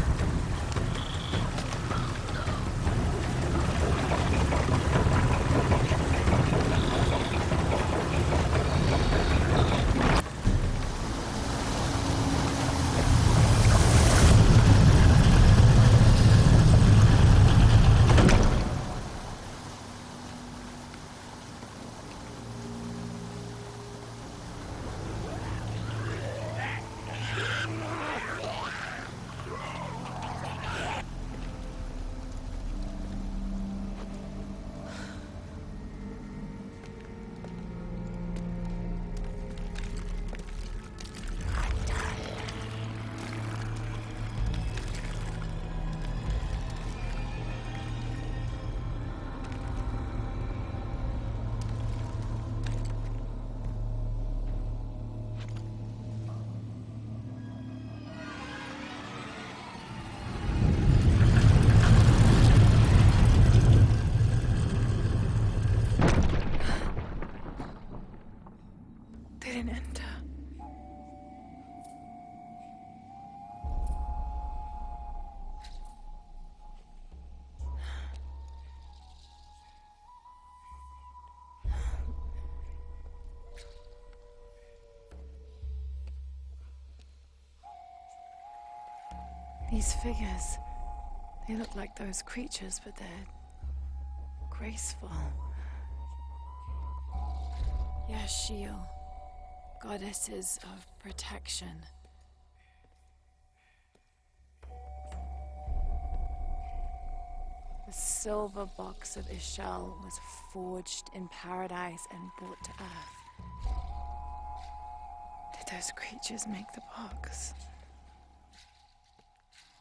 A: They didn't enter. These figures, they look like those creatures, but they're graceful. Yashil, goddesses of protection. The silver box of Ishal was forged in paradise and brought to earth. Did those creatures make the box?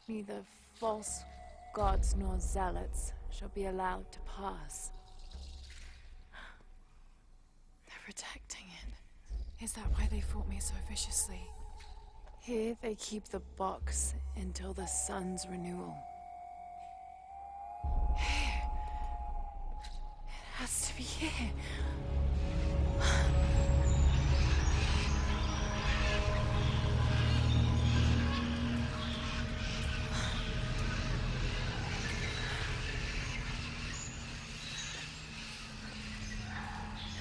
A: Neither false gods nor zealots shall be allowed to pass. They're protecting it. Is that why they fought me so viciously? Here they keep the box until the sun's renewal. Here. It has to be here.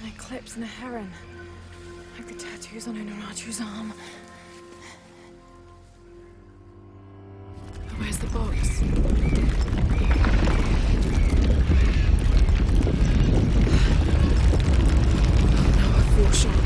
A: An eclipse and a heron. Like the tattoos on Unuratu's arm. But where's the box? Now I feel shock.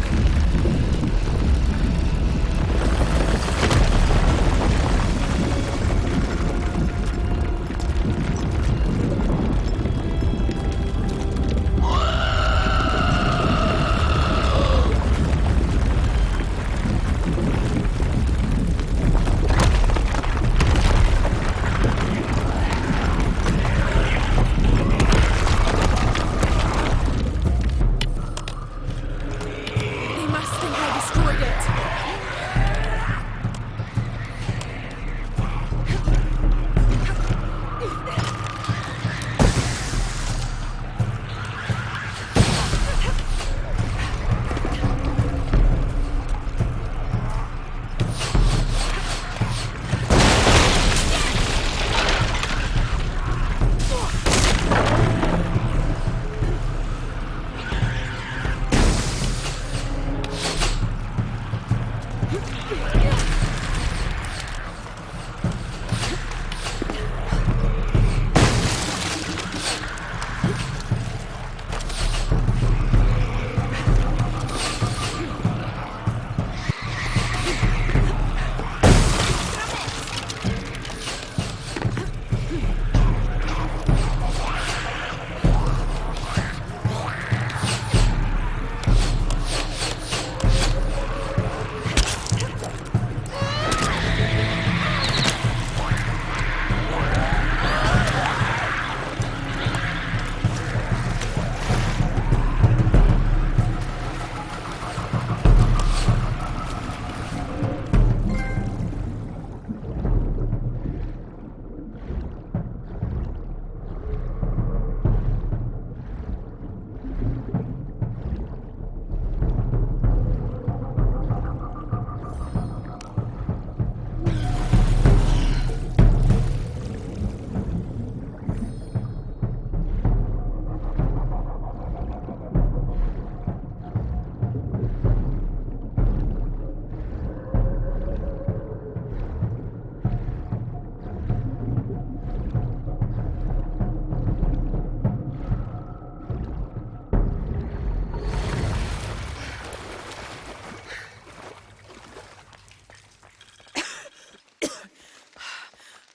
B: think I destroyed it.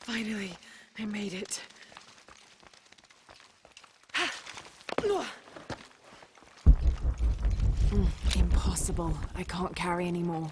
B: Finally, I made it. Impossible. I can't carry anymore.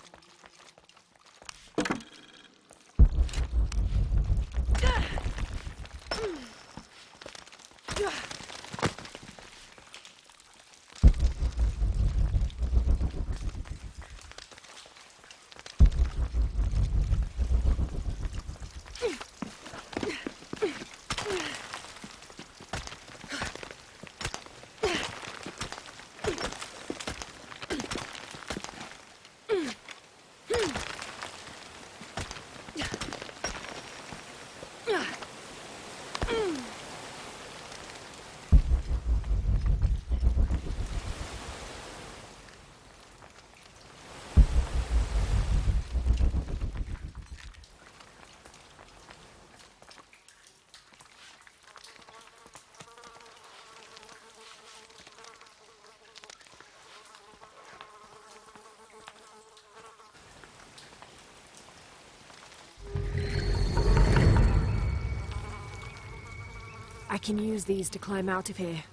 B: I can use these to climb out of here.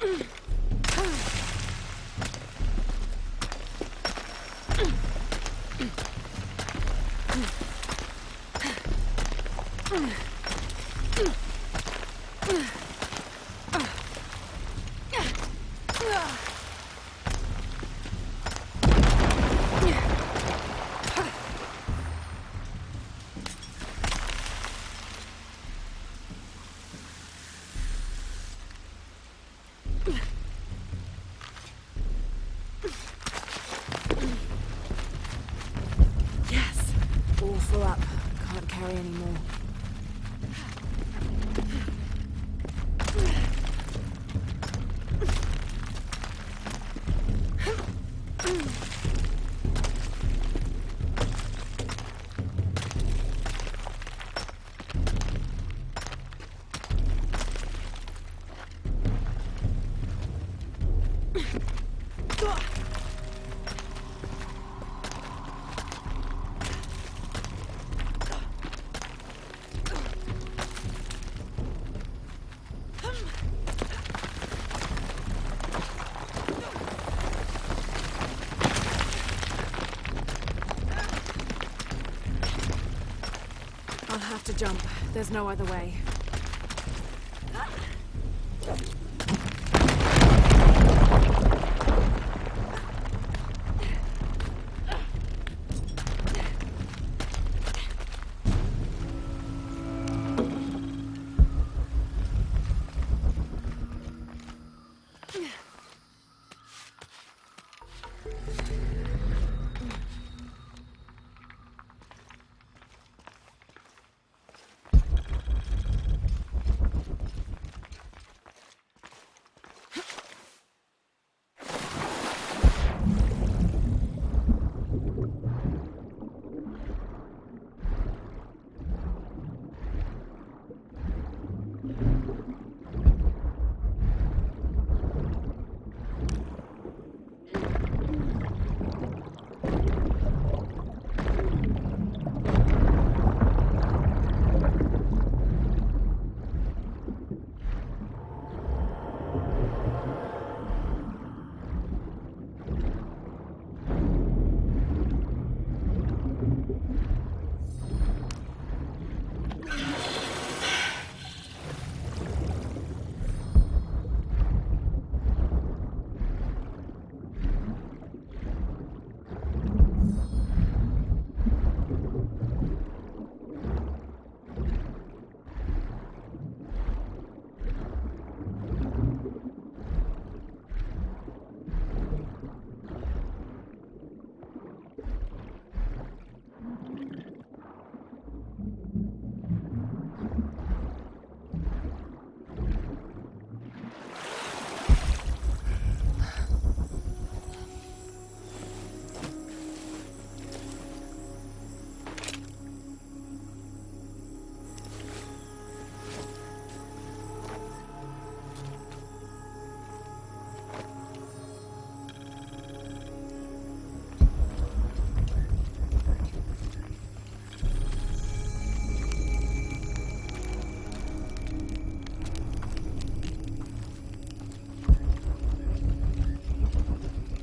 B: Yes! All full up. Can't carry any more. I'll have to jump. There's no other way.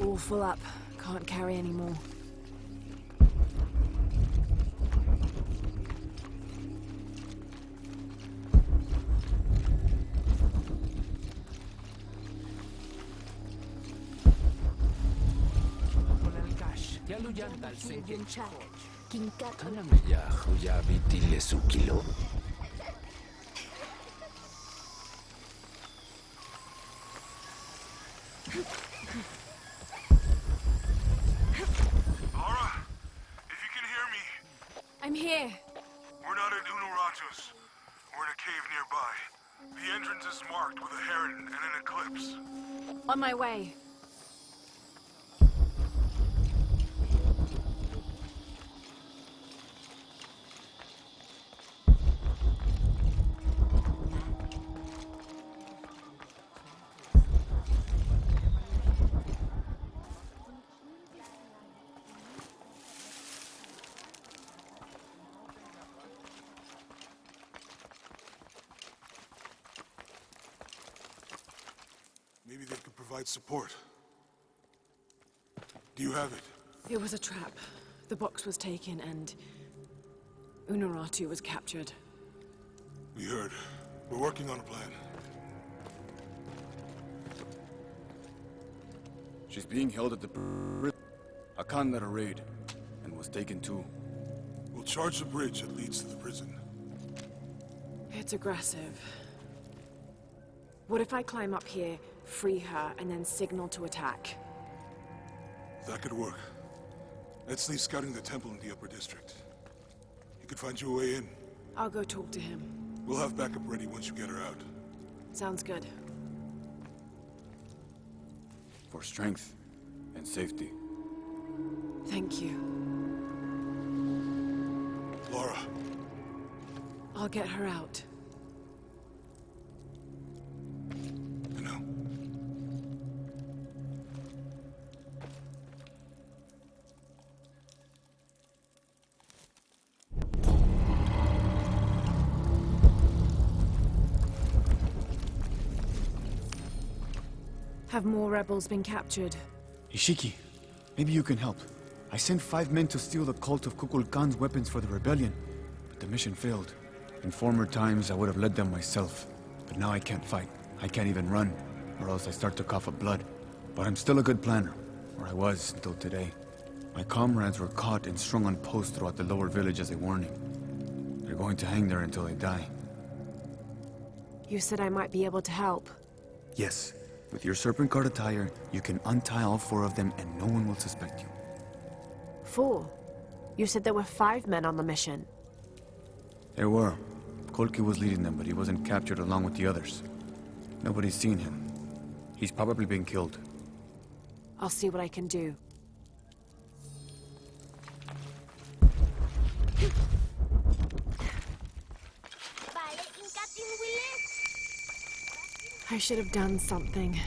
B: All full up. Can't carry any more. I'm here.
C: We're not at Unuratu's. We're in a cave nearby. The entrance is marked with a heron and an eclipse.
B: On my way.
C: provide support. Do you have it?
B: It was a trap. The box was taken and Unuratu was captured.
C: We heard. We're working on a plan.
M: She's being held at the bridge. Akan led a raid, and was taken too.
C: We'll charge the bridge that leads to the prison.
B: It's aggressive. What if I climb up here, free her, and then signal to attack?
C: That could work. Let's leave scouting the temple in the upper district. He could find you a way in.
B: I'll go talk to him.
C: We'll have backup ready once you get her out.
B: Sounds good.
M: For strength and safety.
B: Thank you.
C: Laura.
B: I'll get her out.
C: I know.
B: Have more rebels been captured?
M: Ishiki, maybe you can help. I sent 5 men to steal the cult of Kukulkan's weapons for the rebellion, but the mission failed. In former times, I would have led them myself, but now I can't fight. I can't even run, or else I start to cough up blood. But I'm still a good planner, or I was until today. My comrades were caught and strung on posts throughout the lower village as a warning. They're going to hang there until they die.
B: You said I might be able to help.
M: Yes. With your serpent card attire, you can untie all 4 of them and no one will suspect you.
B: 4? You said there were 5 men on the mission.
M: There were. Kolki was leading them, but he wasn't captured along with the others. Nobody's seen him. He's probably been killed.
B: I'll see what I can do. I should have done something.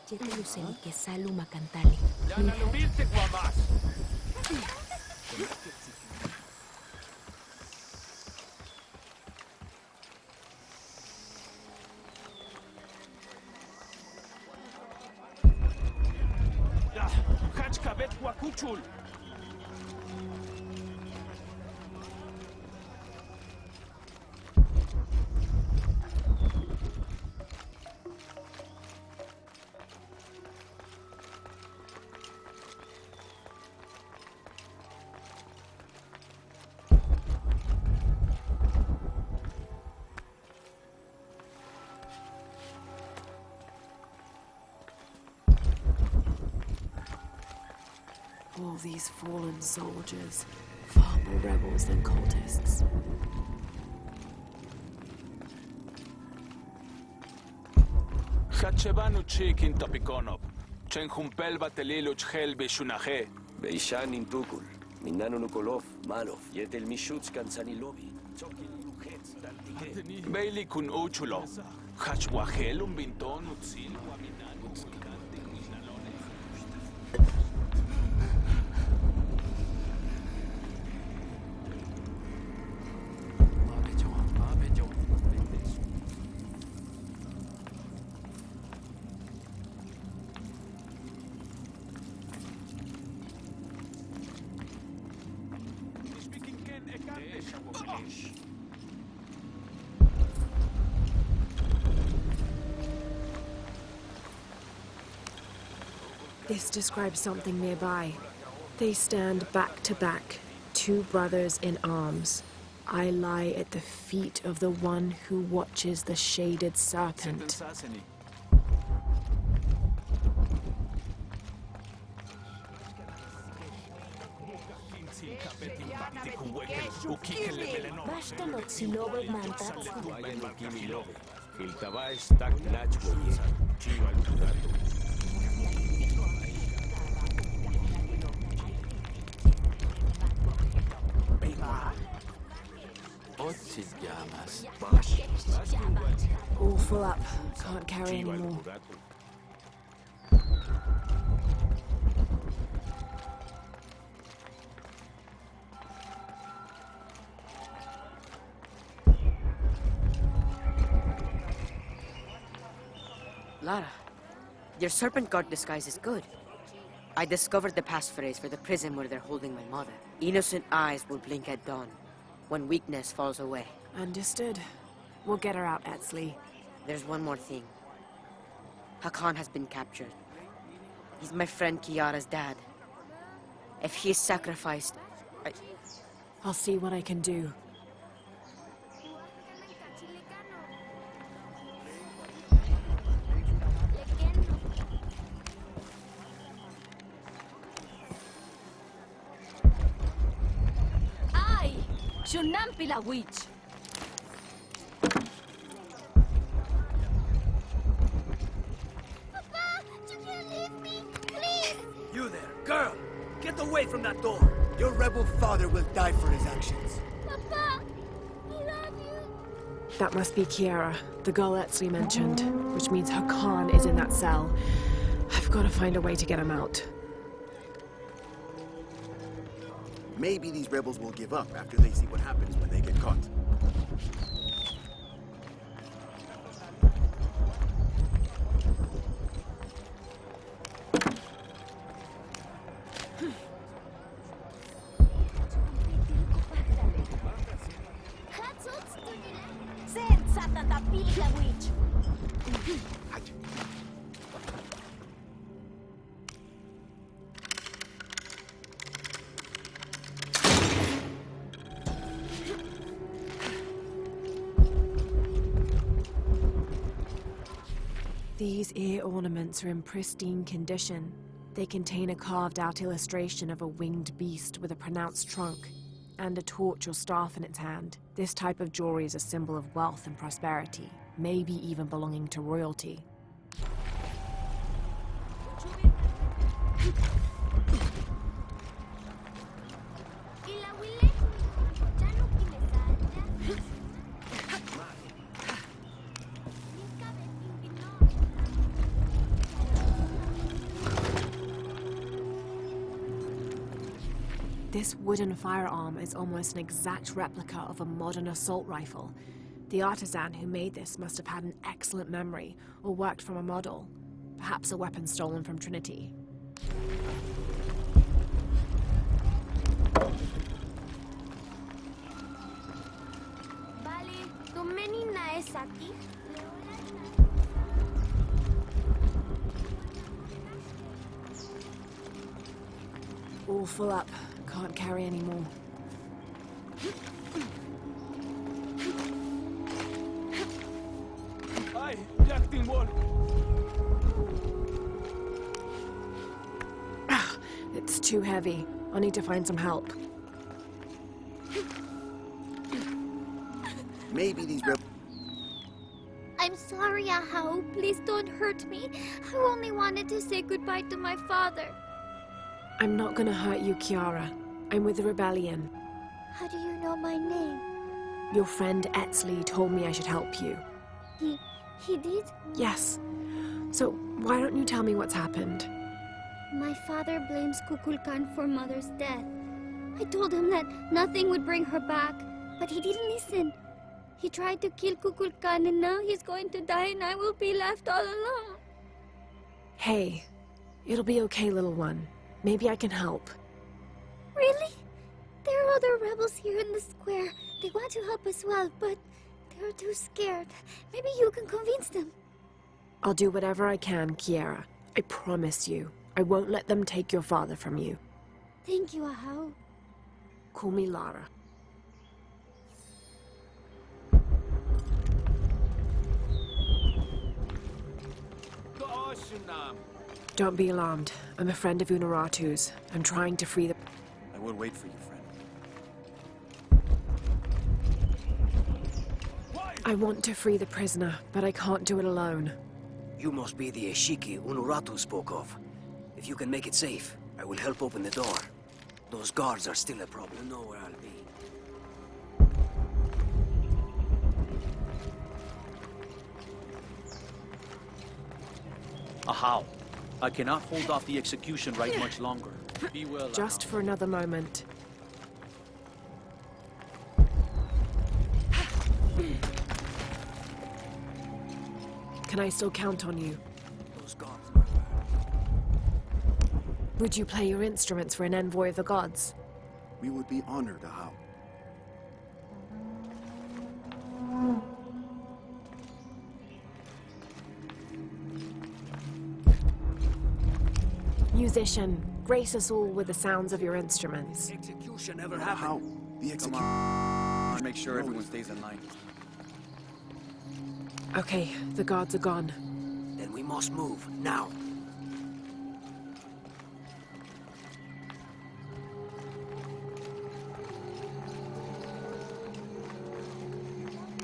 J: Jetaluseni que salu makantali.
B: All these fallen soldiers, far more rebels than cultists.
F: Hachebanu chikin topikonop. Chen humpel batelilu chhel beshunahe.
G: Beishan intukul. Minano nukolov, malov. Yetel mishuts kansanilobi.
F: Bailey kun uchulo. Hachwahelum binton utsil waminan.
B: This describes something nearby. They stand back to back, two brothers in arms. I lie at the feet of the one who watches the shaded serpent. All full up. Can't carry anymore.
E: Lara, your serpent guard disguise is good. I discovered the passphrase for the prison where they're holding my mother. Innocent eyes will blink at dawn, when weakness falls away.
B: Understood. We'll get her out, Etzli.
E: There's one more thing. Hakan has been captured. He's my friend Kiara's dad. If he is sacrificed,
B: I'll see what I can do.
J: Ay! Shunampi la witch!
N: You there, girl! Get away from that door! Your rebel father will die for his actions.
I: Papa, I love you.
B: That must be Kiara, the girl Etzli mentioned, which means Hakan is in that cell. I've got to find a way to get him out.
O: Maybe these rebels will give up after they see what happens when they get caught.
B: These ear ornaments are in pristine condition. They contain a carved-out illustration of a winged beast with a pronounced trunk, and a torch or staff in its hand. This type of jewelry is a symbol of wealth and prosperity, maybe even belonging to royalty. This wooden firearm is almost an exact replica of a modern assault rifle. The artisan who made this must have had an excellent memory, or worked from a model. Perhaps a weapon stolen from Trinity.
I: Vale, tumeni na es aquí.
B: All full up. Can't carry anymore.
F: Ay, acting wall.
B: It's too heavy. I'll need to find some help.
O: Maybe these rebels...
I: I'm sorry, Ahau. Please don't hurt me. I only wanted to say goodbye to my father.
B: I'm not gonna hurt you, Kiara. I'm with the rebellion.
I: How do you know my name?
B: Your friend Etzli told me I should help you.
I: He did?
B: Yes. So why don't you tell me what's happened?
I: My father blames Kukulkan for Mother's death. I told him that nothing would bring her back, but he didn't listen. He tried to kill Kukulkan and now he's going to die and I will be left all alone.
B: Hey, it'll be okay, little one. Maybe I can help.
I: Really? There are other rebels here in the square. They want to help as well, but they're too scared. Maybe you can convince them.
B: I'll do whatever I can, Kiara. I promise you. I won't let them take your father from you.
I: Thank you, Ahau.
B: Call me Lara. Don't be alarmed. I'm a friend of Unuratu's. I'm trying to free the...
O: I will wait for you, friend.
B: I want to free the prisoner, but I can't do it alone.
N: You must be the Eshiki Unuratu spoke of. If you can make it safe, I will help open the door. Those guards are still a problem. You know where I'll be.
D: Ahau, I cannot hold off the execution right much longer. Be well,
B: Just
D: Ahau.
B: for another moment. Can I still count on you?
N: Those guards.
B: Would you play your instruments for an envoy of the gods?
O: We would be honored, Ahau.
B: Musician, grace us all with the sounds of your instruments.
N: Execution never happened.
O: Ahau, the execution.
M: Come on. Make sure everyone stays in line.
B: Okay, the guards are gone.
N: Then we must move, now.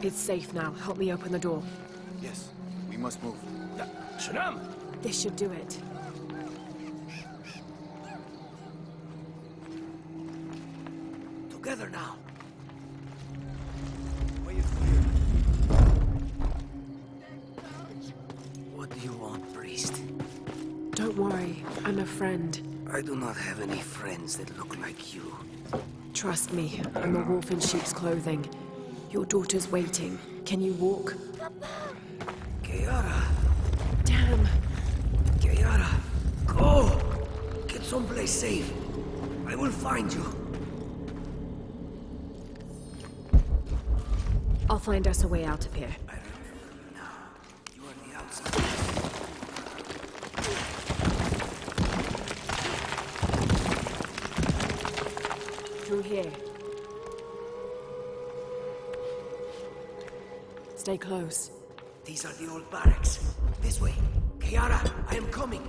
B: It's safe now. Help me open the door.
O: Yes, we must move.
N: Shanam!
B: This should do it.
N: Together now. What do you want, priest?
B: Don't worry, I'm a friend.
N: I do not have any friends that look like you.
B: Trust me, I'm a wolf in sheep's clothing. Your daughter's waiting. Can you walk?
N: Kiara!
B: Damn!
N: Kiara! Go! Get someplace safe. I will find you.
B: I'll find us a way out of here.
N: No, you are the outside.
B: Through here. Stay close.
N: These are the old barracks. This way. Kiara, I am coming.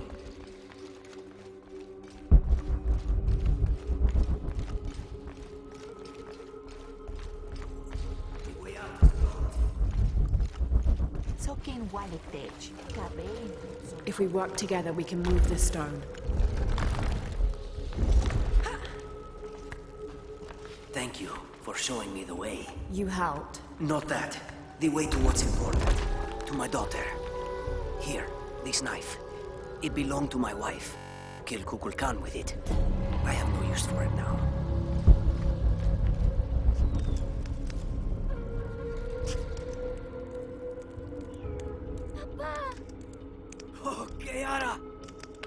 N: The way out is blocked.
B: If we work together, we can move this stone.
N: Thank you for showing me the way.
B: You helped.
N: Not that. The way to what's important. To my daughter. Here, this knife. It belonged to my wife. Kill Kukulkan with it. I have no use for it now.
I: Papa!
N: Oh, Kiara!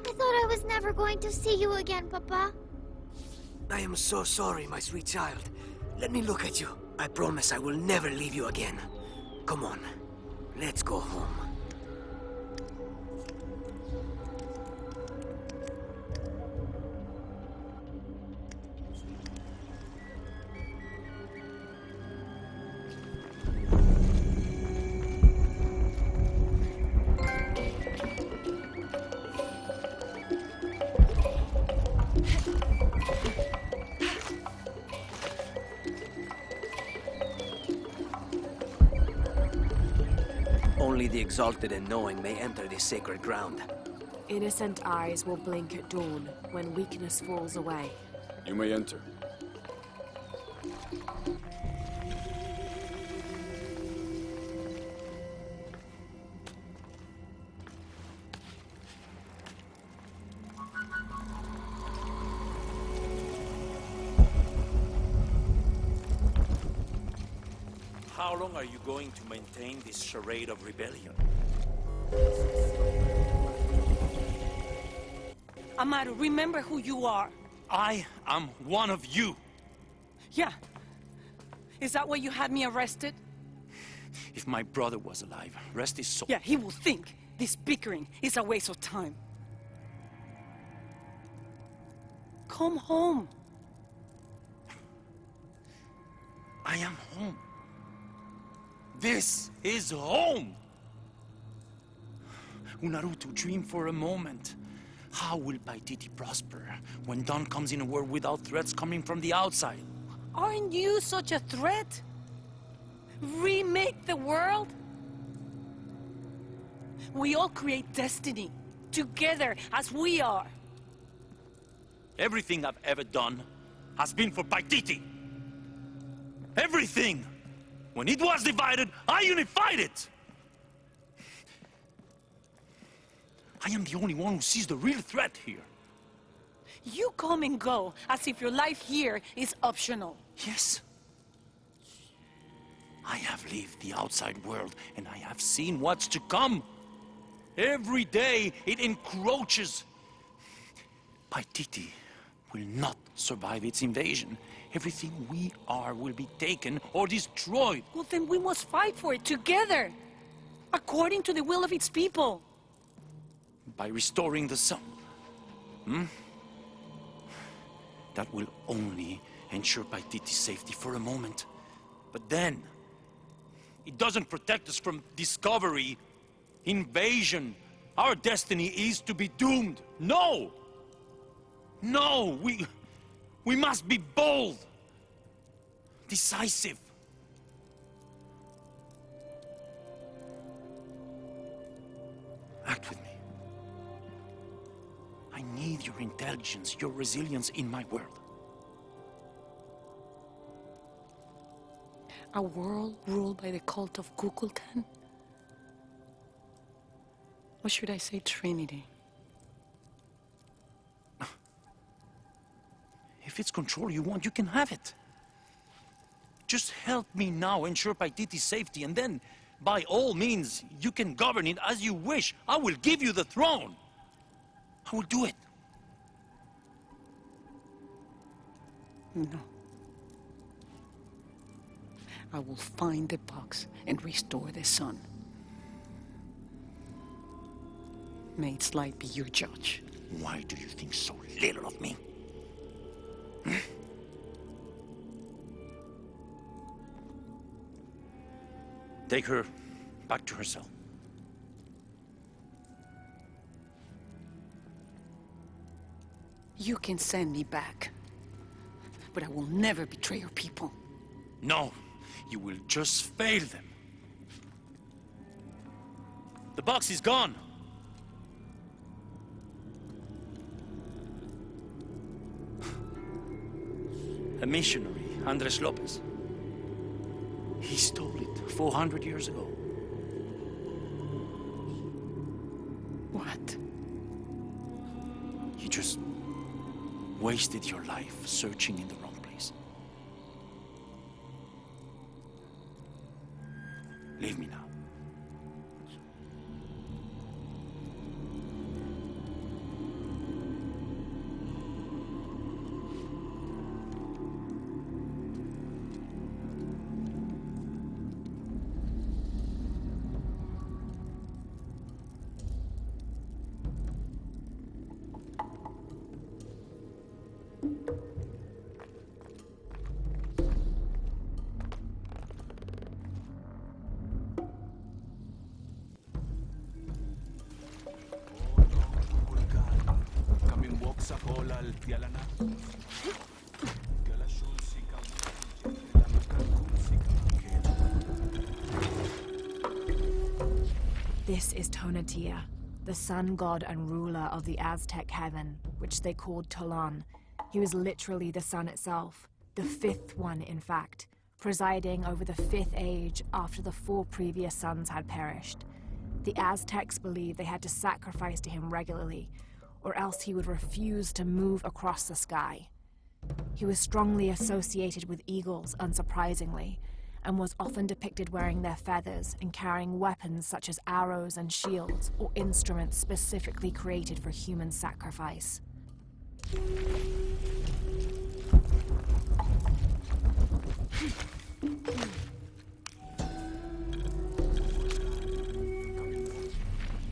I: I thought I was never going to see you again, Papa.
N: I am so sorry, my sweet child. Let me look at you. I promise I will never leave you again. Come on, let's go home. Only the exalted and knowing may enter this sacred ground.
B: Innocent eyes will blink at dawn when weakness falls away.
M: You may enter.
F: How long are you going to maintain this charade of rebellion?
A: Amaru, remember who you are.
F: I am one of you.
A: Yeah. Is that why you had me arrested?
F: If my brother was alive, rest his soul.
A: Yeah, he will think this bickering is a waste of time. Come home.
D: I am home. This is home! Unaruto, dream for a moment. How will Paititi prosper when Dawn comes in a world without threats coming from the outside?
A: Aren't you such a threat? Remake the world? We all create destiny, together as we are.
D: Everything I've ever done has been for Paititi. Everything! When it was divided, I unified it! I am the only one who sees the real threat here.
A: You come and go as if your life here is optional.
D: Yes. I have lived the outside world, and I have seen what's to come. Every day, it encroaches. Paititi will not survive its invasion. Everything we are will be taken or destroyed.
A: Well, then we must fight for it together, according to the will of its people.
D: By restoring the sun. That will only ensure Paititi's safety for a moment. But then, it doesn't protect us from discovery, invasion. Our destiny is to be doomed. No! No! We must be bold, decisive. Act with me. I need your intelligence, your resilience in my world.
A: A world ruled by the cult of Kukulkan? Or should I say Trinity?
D: If it's control you want, you can have it. Just help me now ensure Paititi's safety, and then, by all means, you can govern it as you wish. I will give you the throne. I will do it.
A: No. I will find the box and restore the sun. May its light be your judge.
D: Why do you think so little of me? Take her back to her cell.
A: You can send me back, but I will never betray your people.
D: No, you will just fail them. The box is gone. A missionary, Andres Lopez. He stole it 400 years ago.
A: What?
D: You just wasted your life searching in the wrong place. Leave me now.
B: This is Tonatiuh, the sun god and ruler of the Aztec heaven, which they called Tolan. He was literally the sun itself, the fifth one in fact, presiding over the fifth age after the 4 previous suns had perished. The Aztecs believed they had to sacrifice to him regularly, or else he would refuse to move across the sky. He was strongly associated with eagles, unsurprisingly, and was often depicted wearing their feathers and carrying weapons such as arrows and shields, or instruments specifically created for human sacrifice.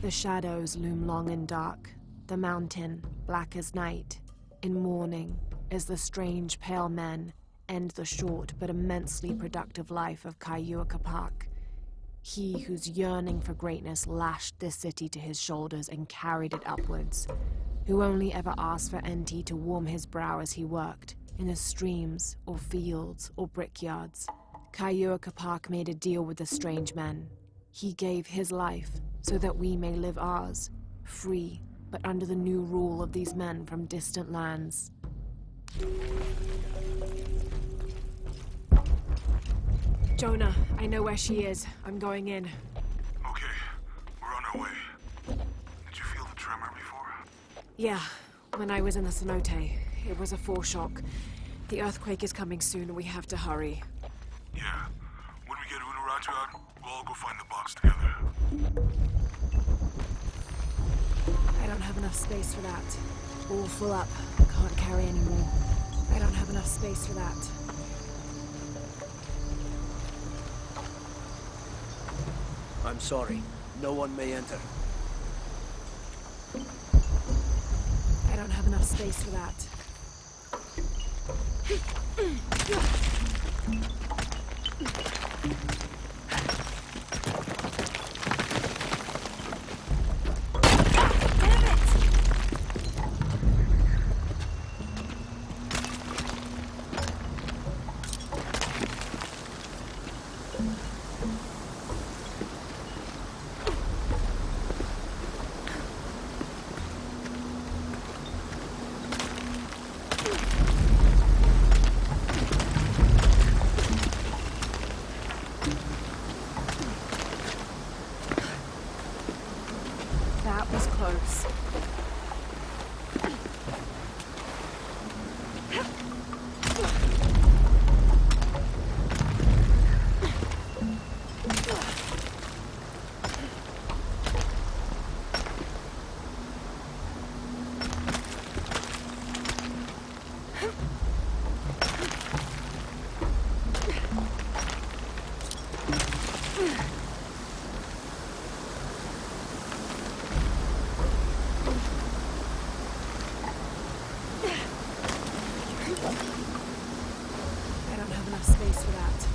B: The shadows loom long and dark, the mountain black as night. in mourning as the strange pale men end the short but immensely productive life of Kaiuaka Park. He whose yearning for greatness lashed this city to his shoulders and carried it upwards, who only ever asked for NT to warm his brow as he worked, in the streams, or fields, or brickyards. Kaiuaka Park made a deal with the strange men. He gave his life so that we may live ours, free, but under the new rule of these men from distant lands. Jonah, I know where she is. I'm going in.
C: Okay, we're on our way. Did you feel the tremor before?
B: Yeah, when I was in the cenote. It was a foreshock. The earthquake is coming soon and we have to hurry.
C: Yeah. When we get Unuratu out, we'll all go find the box together.
B: I don't have enough space for that. All full up. Can't carry any more. I don't have enough space for that.
N: I'm sorry. No one may enter.
B: I don't have enough space for that. That was close. I don't have enough space for that.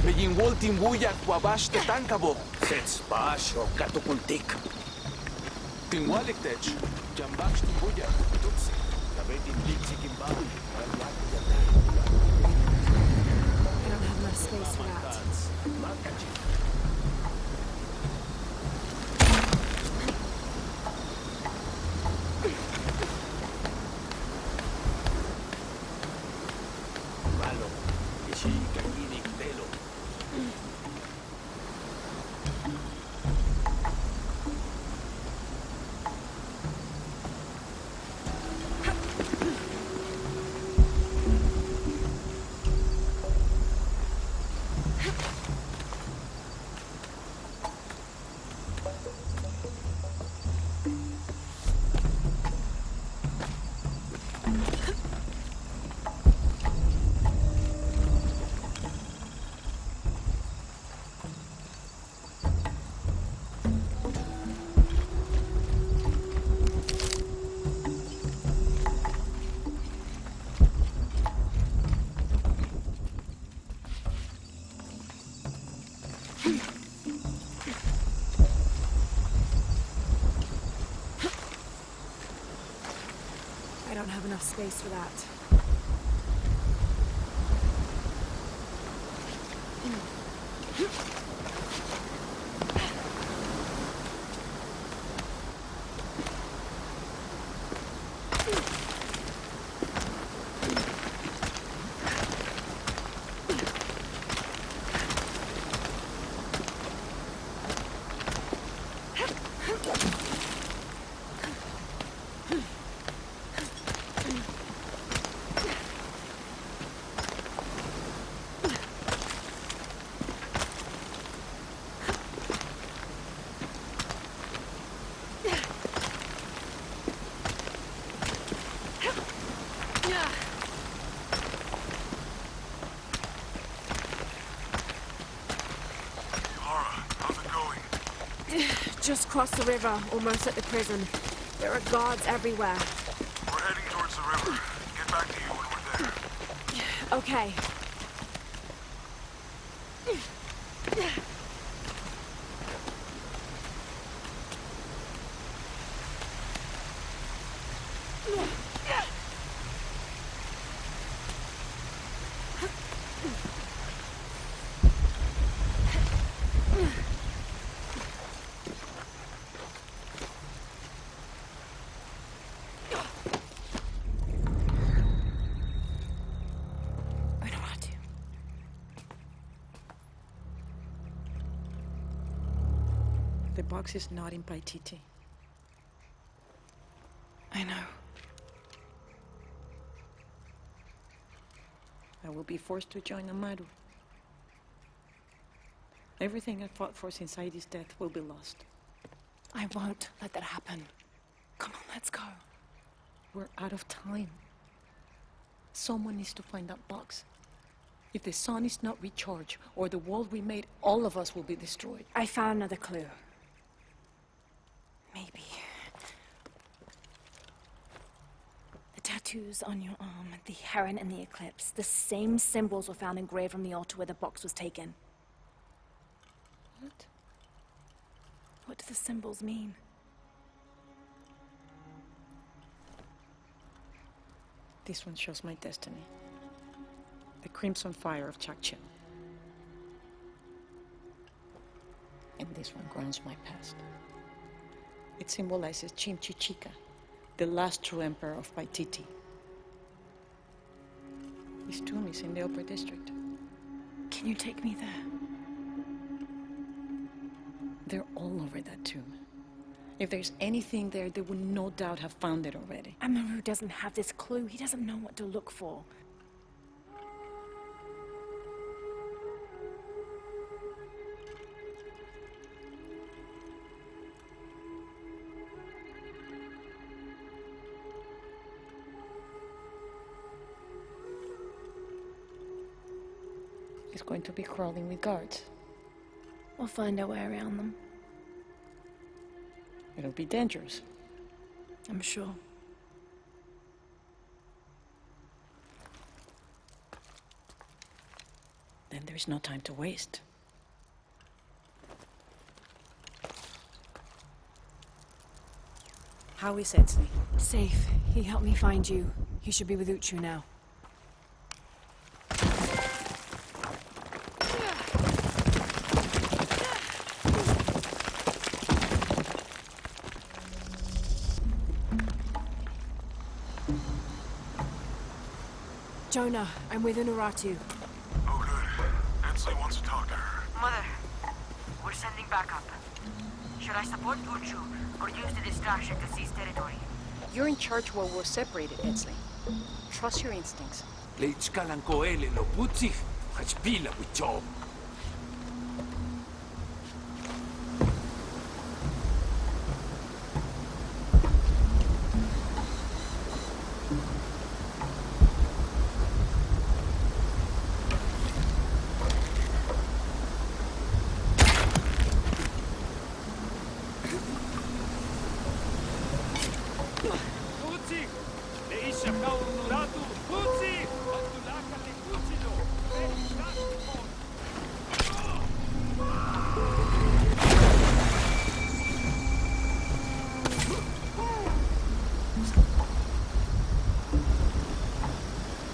F: Megin Woltin Buya Wabash te Tankabo.
N: Setsbash o Katukultik.
F: Tinwaliktech. Jambash Timbuya. Tutsi.
B: I don't have enough space for that.
N: Malo. Ishi Kayinik Telo. I don't have enough space for that.
B: Just crossed the river, almost at the prison. There are guards everywhere.
C: We're heading towards the river. Get back to you when we're there.
B: Okay.
A: The box is not in Paititi.
B: I know.
A: I will be forced to join Amaru. Everything I fought for since Aidi's death will be lost.
B: I won't let that happen. Come on, let's go.
A: We're out of time. Someone needs to find that box. If the sun is not recharged, or the world we made, all of us will be destroyed.
B: I found another clue. Maybe. The tattoos on your arm, the heron and the eclipse, the same symbols were found engraved on the altar where the box was taken.
A: What?
B: What do the symbols mean?
A: This one shows my destiny. The crimson fire of Chakchen. And this one grounds my past. It symbolizes Chimchichica, the last true emperor of Paititi. His tomb is in the upper district.
B: Can you take me there?
A: They're all over that tomb. If there's anything there, they would no doubt have found it already.
B: Amaru doesn't have this clue. He doesn't know what to look for.
A: He's going to be crawling with guards.
B: We'll find our way around them.
A: It'll be dangerous.
B: I'm sure.
A: Then there's no time to waste. How is Etsley?
B: Safe. He helped me find you. He should be with Uchu now. Jonah, I'm with Unuratu.
C: Oh, good. Etsley wants to talk to her.
E: Mother, we're sending backup. Should I support Uchu or use the distraction to seize territory?
A: You're in charge while we're separated, Etsley. Trust your instincts.
K: Leitskalanko ele lo putsih, hachpila wicho.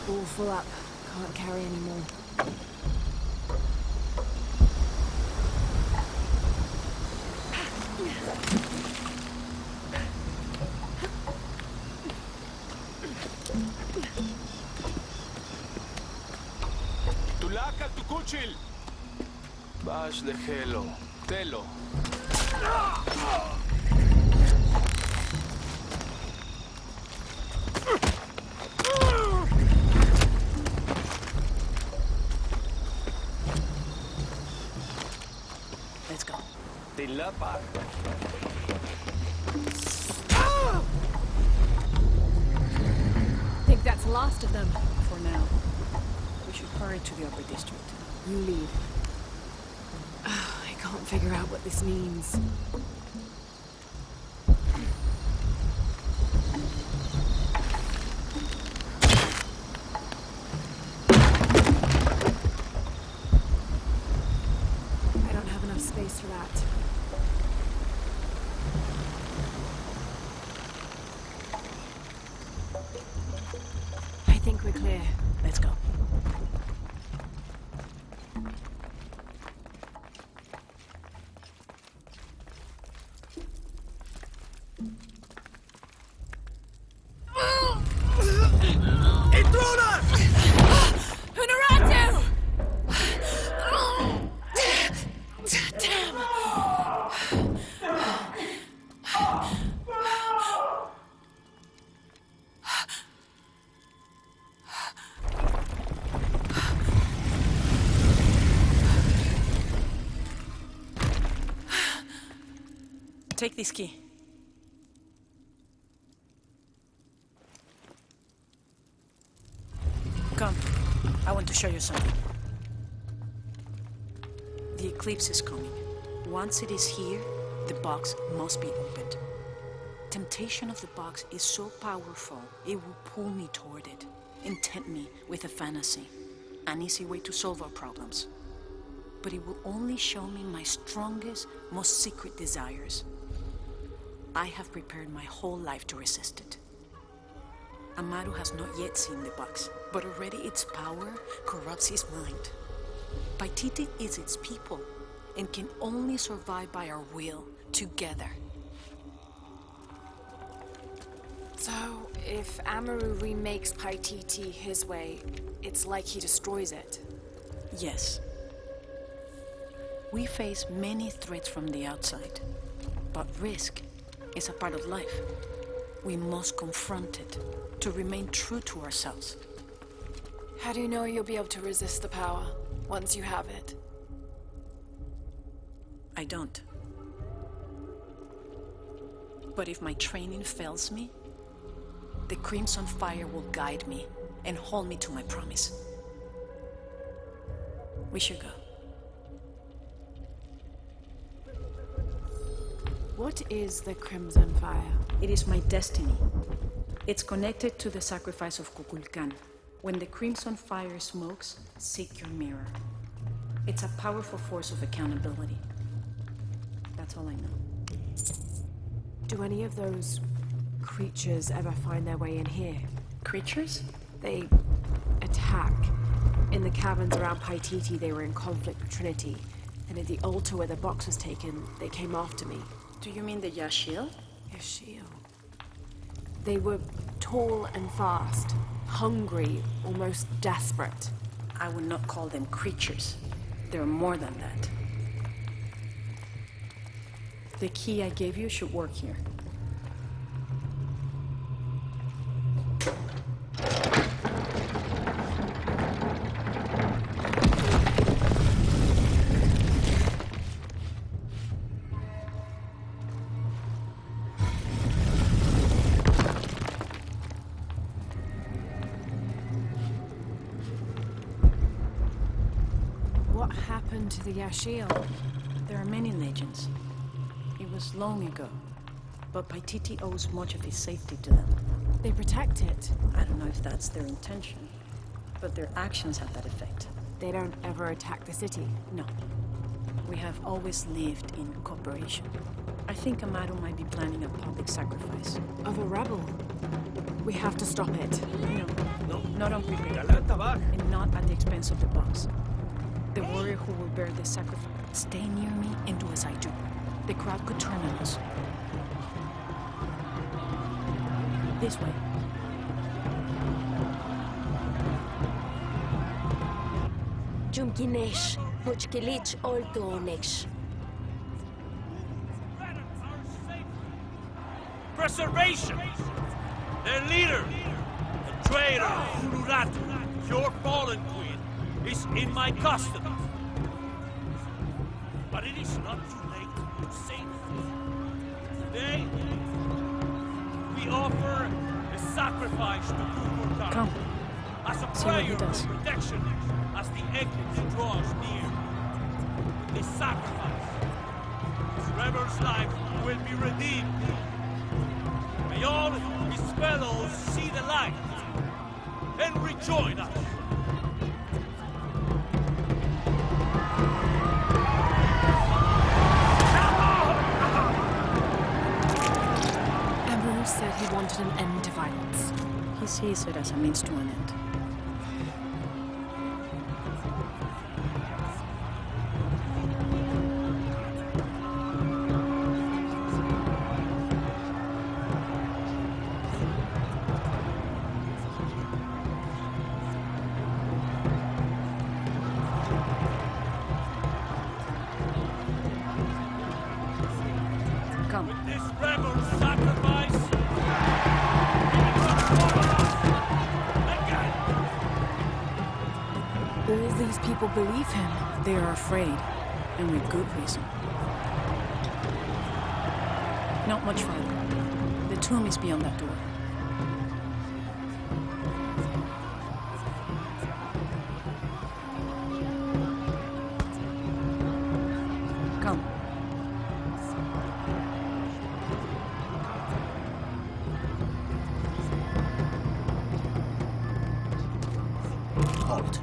B: All full up. Can't carry any more.
F: Tulaka tukuchil. Bash de gelo. Telo.
A: Let's go.
G: Tilapa.
B: Think that's the last of them.
A: For now, we should hurry to the upper district.
B: You lead. I can't figure out what this means. clear.
A: Let's go.
N: Intruder!
B: Honoratu! Damn!
A: Take this key. Come. I want to show you something. The eclipse is coming. Once it is here, the box must be opened. Temptation of the box is so powerful, it will pull me toward it and tempt me with a fantasy, an easy way to solve our problems. But it will only show me my strongest, most secret desires. I have prepared my whole life to resist it. Amaru has not yet seen the box, but already its power corrupts his mind. Paititi is its people and can only survive by our will, together.
B: So, if Amaru remakes Paititi his way, it's like he destroys it.
A: Yes. We face many threats from the outside, but risk is a part of life. We must confront it to remain true to ourselves.
B: How do you know you'll be able to resist the power once you have it?
A: I don't. But if my training fails me, the Crimson Fire will guide me and hold me to my promise. We should go.
B: What is the Crimson Fire?
A: It is my destiny. It's connected to the sacrifice of Kukulkan. When the Crimson Fire smokes, seek your mirror. It's a powerful force of accountability. That's all I know.
B: Do any of those creatures ever find their way in here?
A: Creatures?
B: They attack. In the caverns around Paititi, they were in conflict with Trinity. And at the altar where the box was taken, they came after me.
A: Do you mean the Yashil?
B: Yashil. They were tall and fast, hungry, almost desperate.
A: I would not call them creatures. They're more than that. The key I gave you should work here.
B: What happened to the Yashil?
A: There are many legends. It was long ago, but Paititi owes much of his safety to them.
B: They protect it.
A: I don't know if that's their intention, but their actions have that effect.
B: They don't ever attack the city?
A: No. We have always lived in cooperation. I think Amaru might be planning a public sacrifice.
B: Of a rebel? We have to stop it.
A: No, not on Pipita, and not at the expense of the box. The warrior who will bear the sacrifice. Stay near me and do as I do. The crowd could turn on us. This way.
J: Jumkinesh, Huchkilich Oltonesh.
K: Preservation! Their leader, the traitor, Ururatu, your fallen queen, is in my custody. But it is not too late to save her. Today, we offer a sacrifice to Kukulkan.
A: Come.
K: As a
A: See what he
K: prayer
A: does.
K: of protection as the eclipse draws near. This sacrifice, this rebel's life will be redeemed. May all his fellows see the light and rejoin us.
B: Amaru said he wanted an end to violence.
A: He sees it as a means to an end.
B: these people believe him?
A: They are afraid, and with good reason. Not much farther. The tomb is beyond that door. Come.
N: Halt.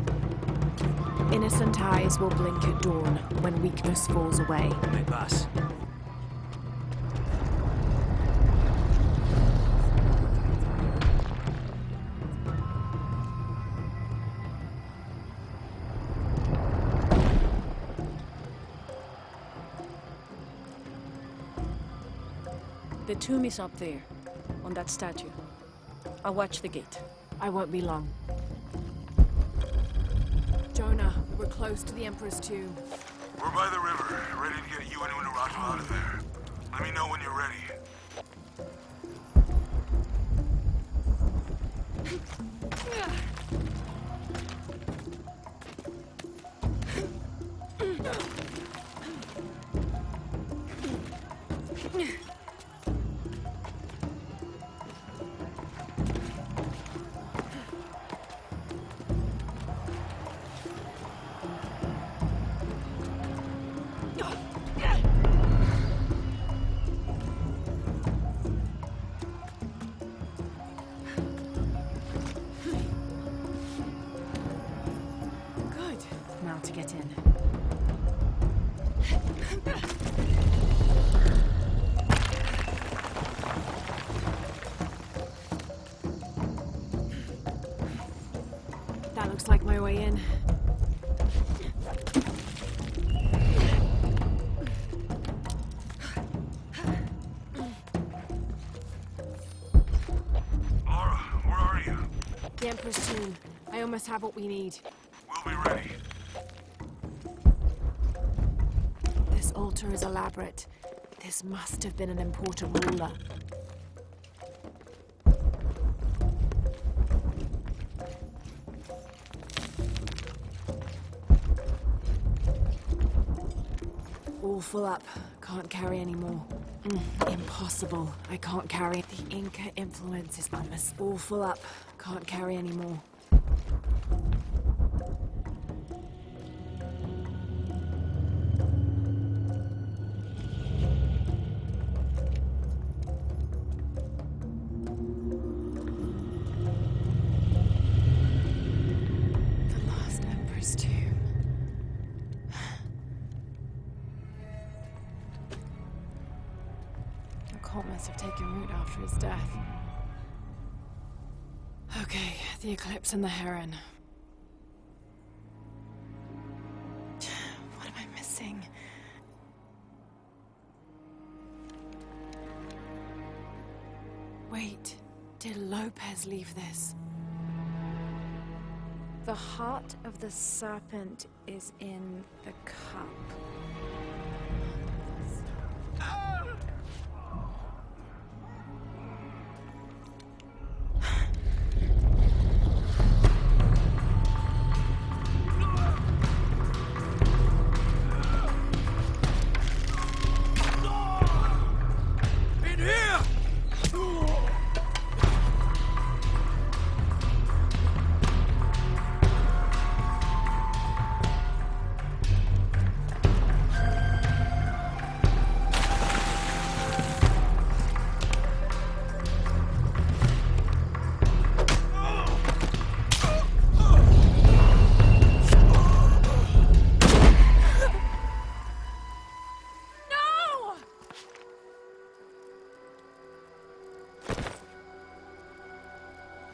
B: Innocent eyes will blink at dawn when weakness falls away.
N: Me pass.
A: The tomb is up there, on that statue. I'll watch the gate.
B: I won't be long. Jonah, we're close to the Emperor's tomb.
C: We're by the river, ready to get you and Unuratu out of there. Let me know when you're ready.
B: Now to get in. That looks like my way in.
C: Laura, where are you?
B: The Emperor's tomb. I almost have what we need.
C: We'll be ready.
B: This altar is elaborate. This must have been an important ruler. All full up. Can't carry any more. Impossible. I can't carry. The Inca influence is all full up. Can't carry any more. Must have taken root after his death. Okay, the eclipse and the heron. What am I missing? Wait, did Lopez leave this?
P: The heart of the serpent is in the cup.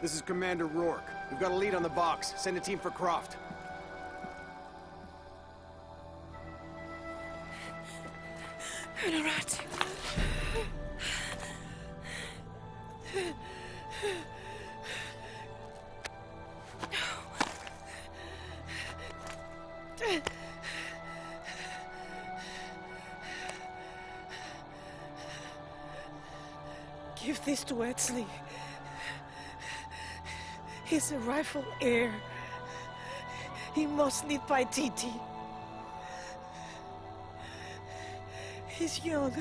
Q: This is Commander Rourke. We've got a lead on the box. Send a team for Croft.
B: Unuratu.
A: Give this to Edsley. He's a rightful heir.
R: He must live by Titi. He's young,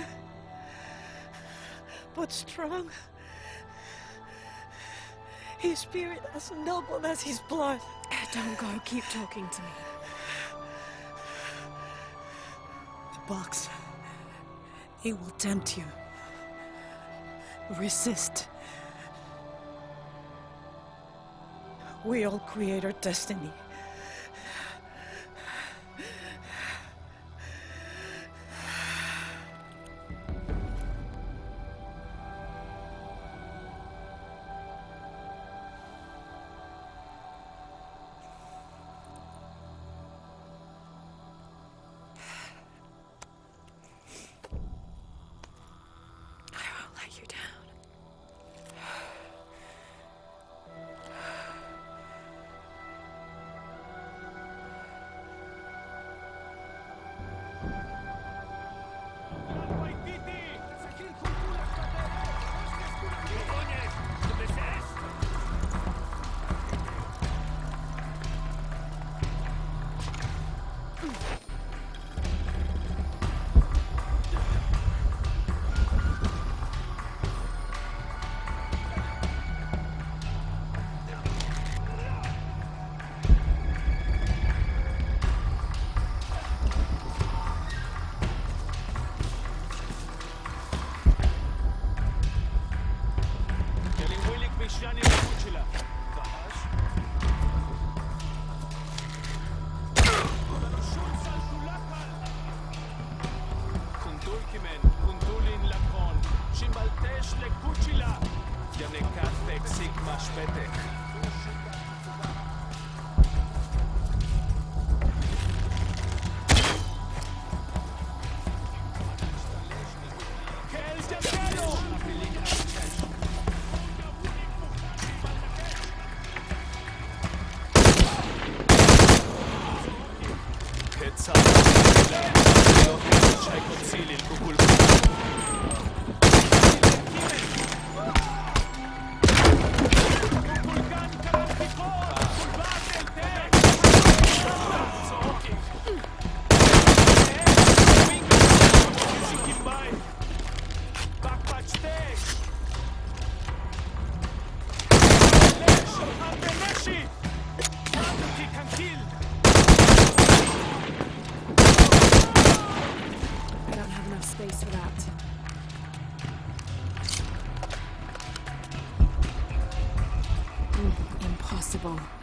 R: but strong. His spirit as noble as his blood.
A: Don't go. Keep talking to me. The box. It will tempt you. Resist. We all create our destiny.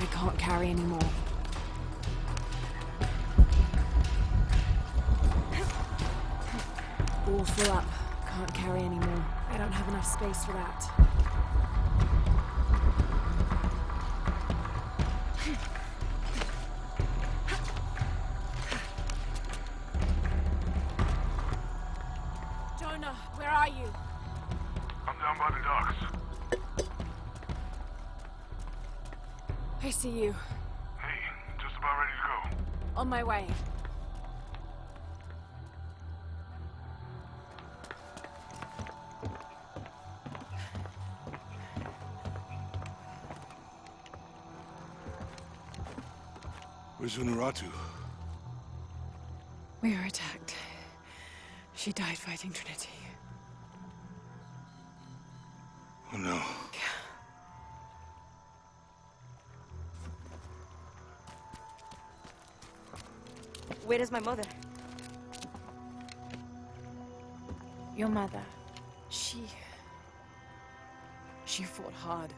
B: I can't carry anymore. All full up. Can't carry anymore. I don't have enough space for that.
R: Jonah, where are you?
C: I'm down by the docks.
B: I see you.
C: Hey, just about ready to go.
B: On my way.
C: Where's Unuratu?
A: We were attacked. She died fighting Trinity.
C: Oh no.
E: Where is my mother?
B: Your mother.
A: She fought hard.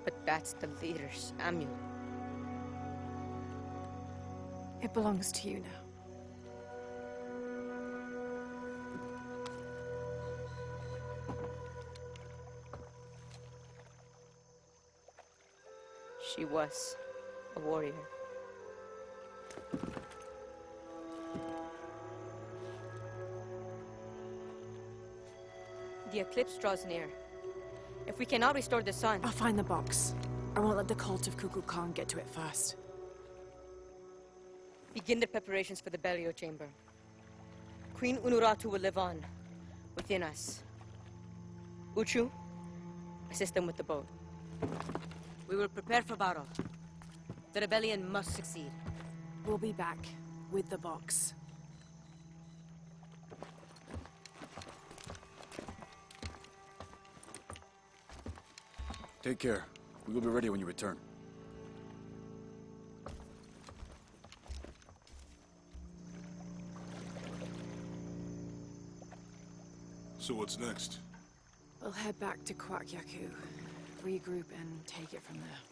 E: But that's the leader's amulet.
A: It belongs to you now.
E: She was a warrior. The eclipse draws near. If we cannot restore the sun...
B: I'll find the box. I won't let the cult of Kukulkan get to it first.
E: Begin the preparations for the burial chamber. Queen Unuratu will live on, within us. Uchu, Assist them with the boat. We will prepare for battle. The rebellion must succeed.
B: We'll be back with the box.
M: Take care. We will be ready when you return.
C: So what's next?
B: We'll head back to Kwakyaku, regroup and take it from there.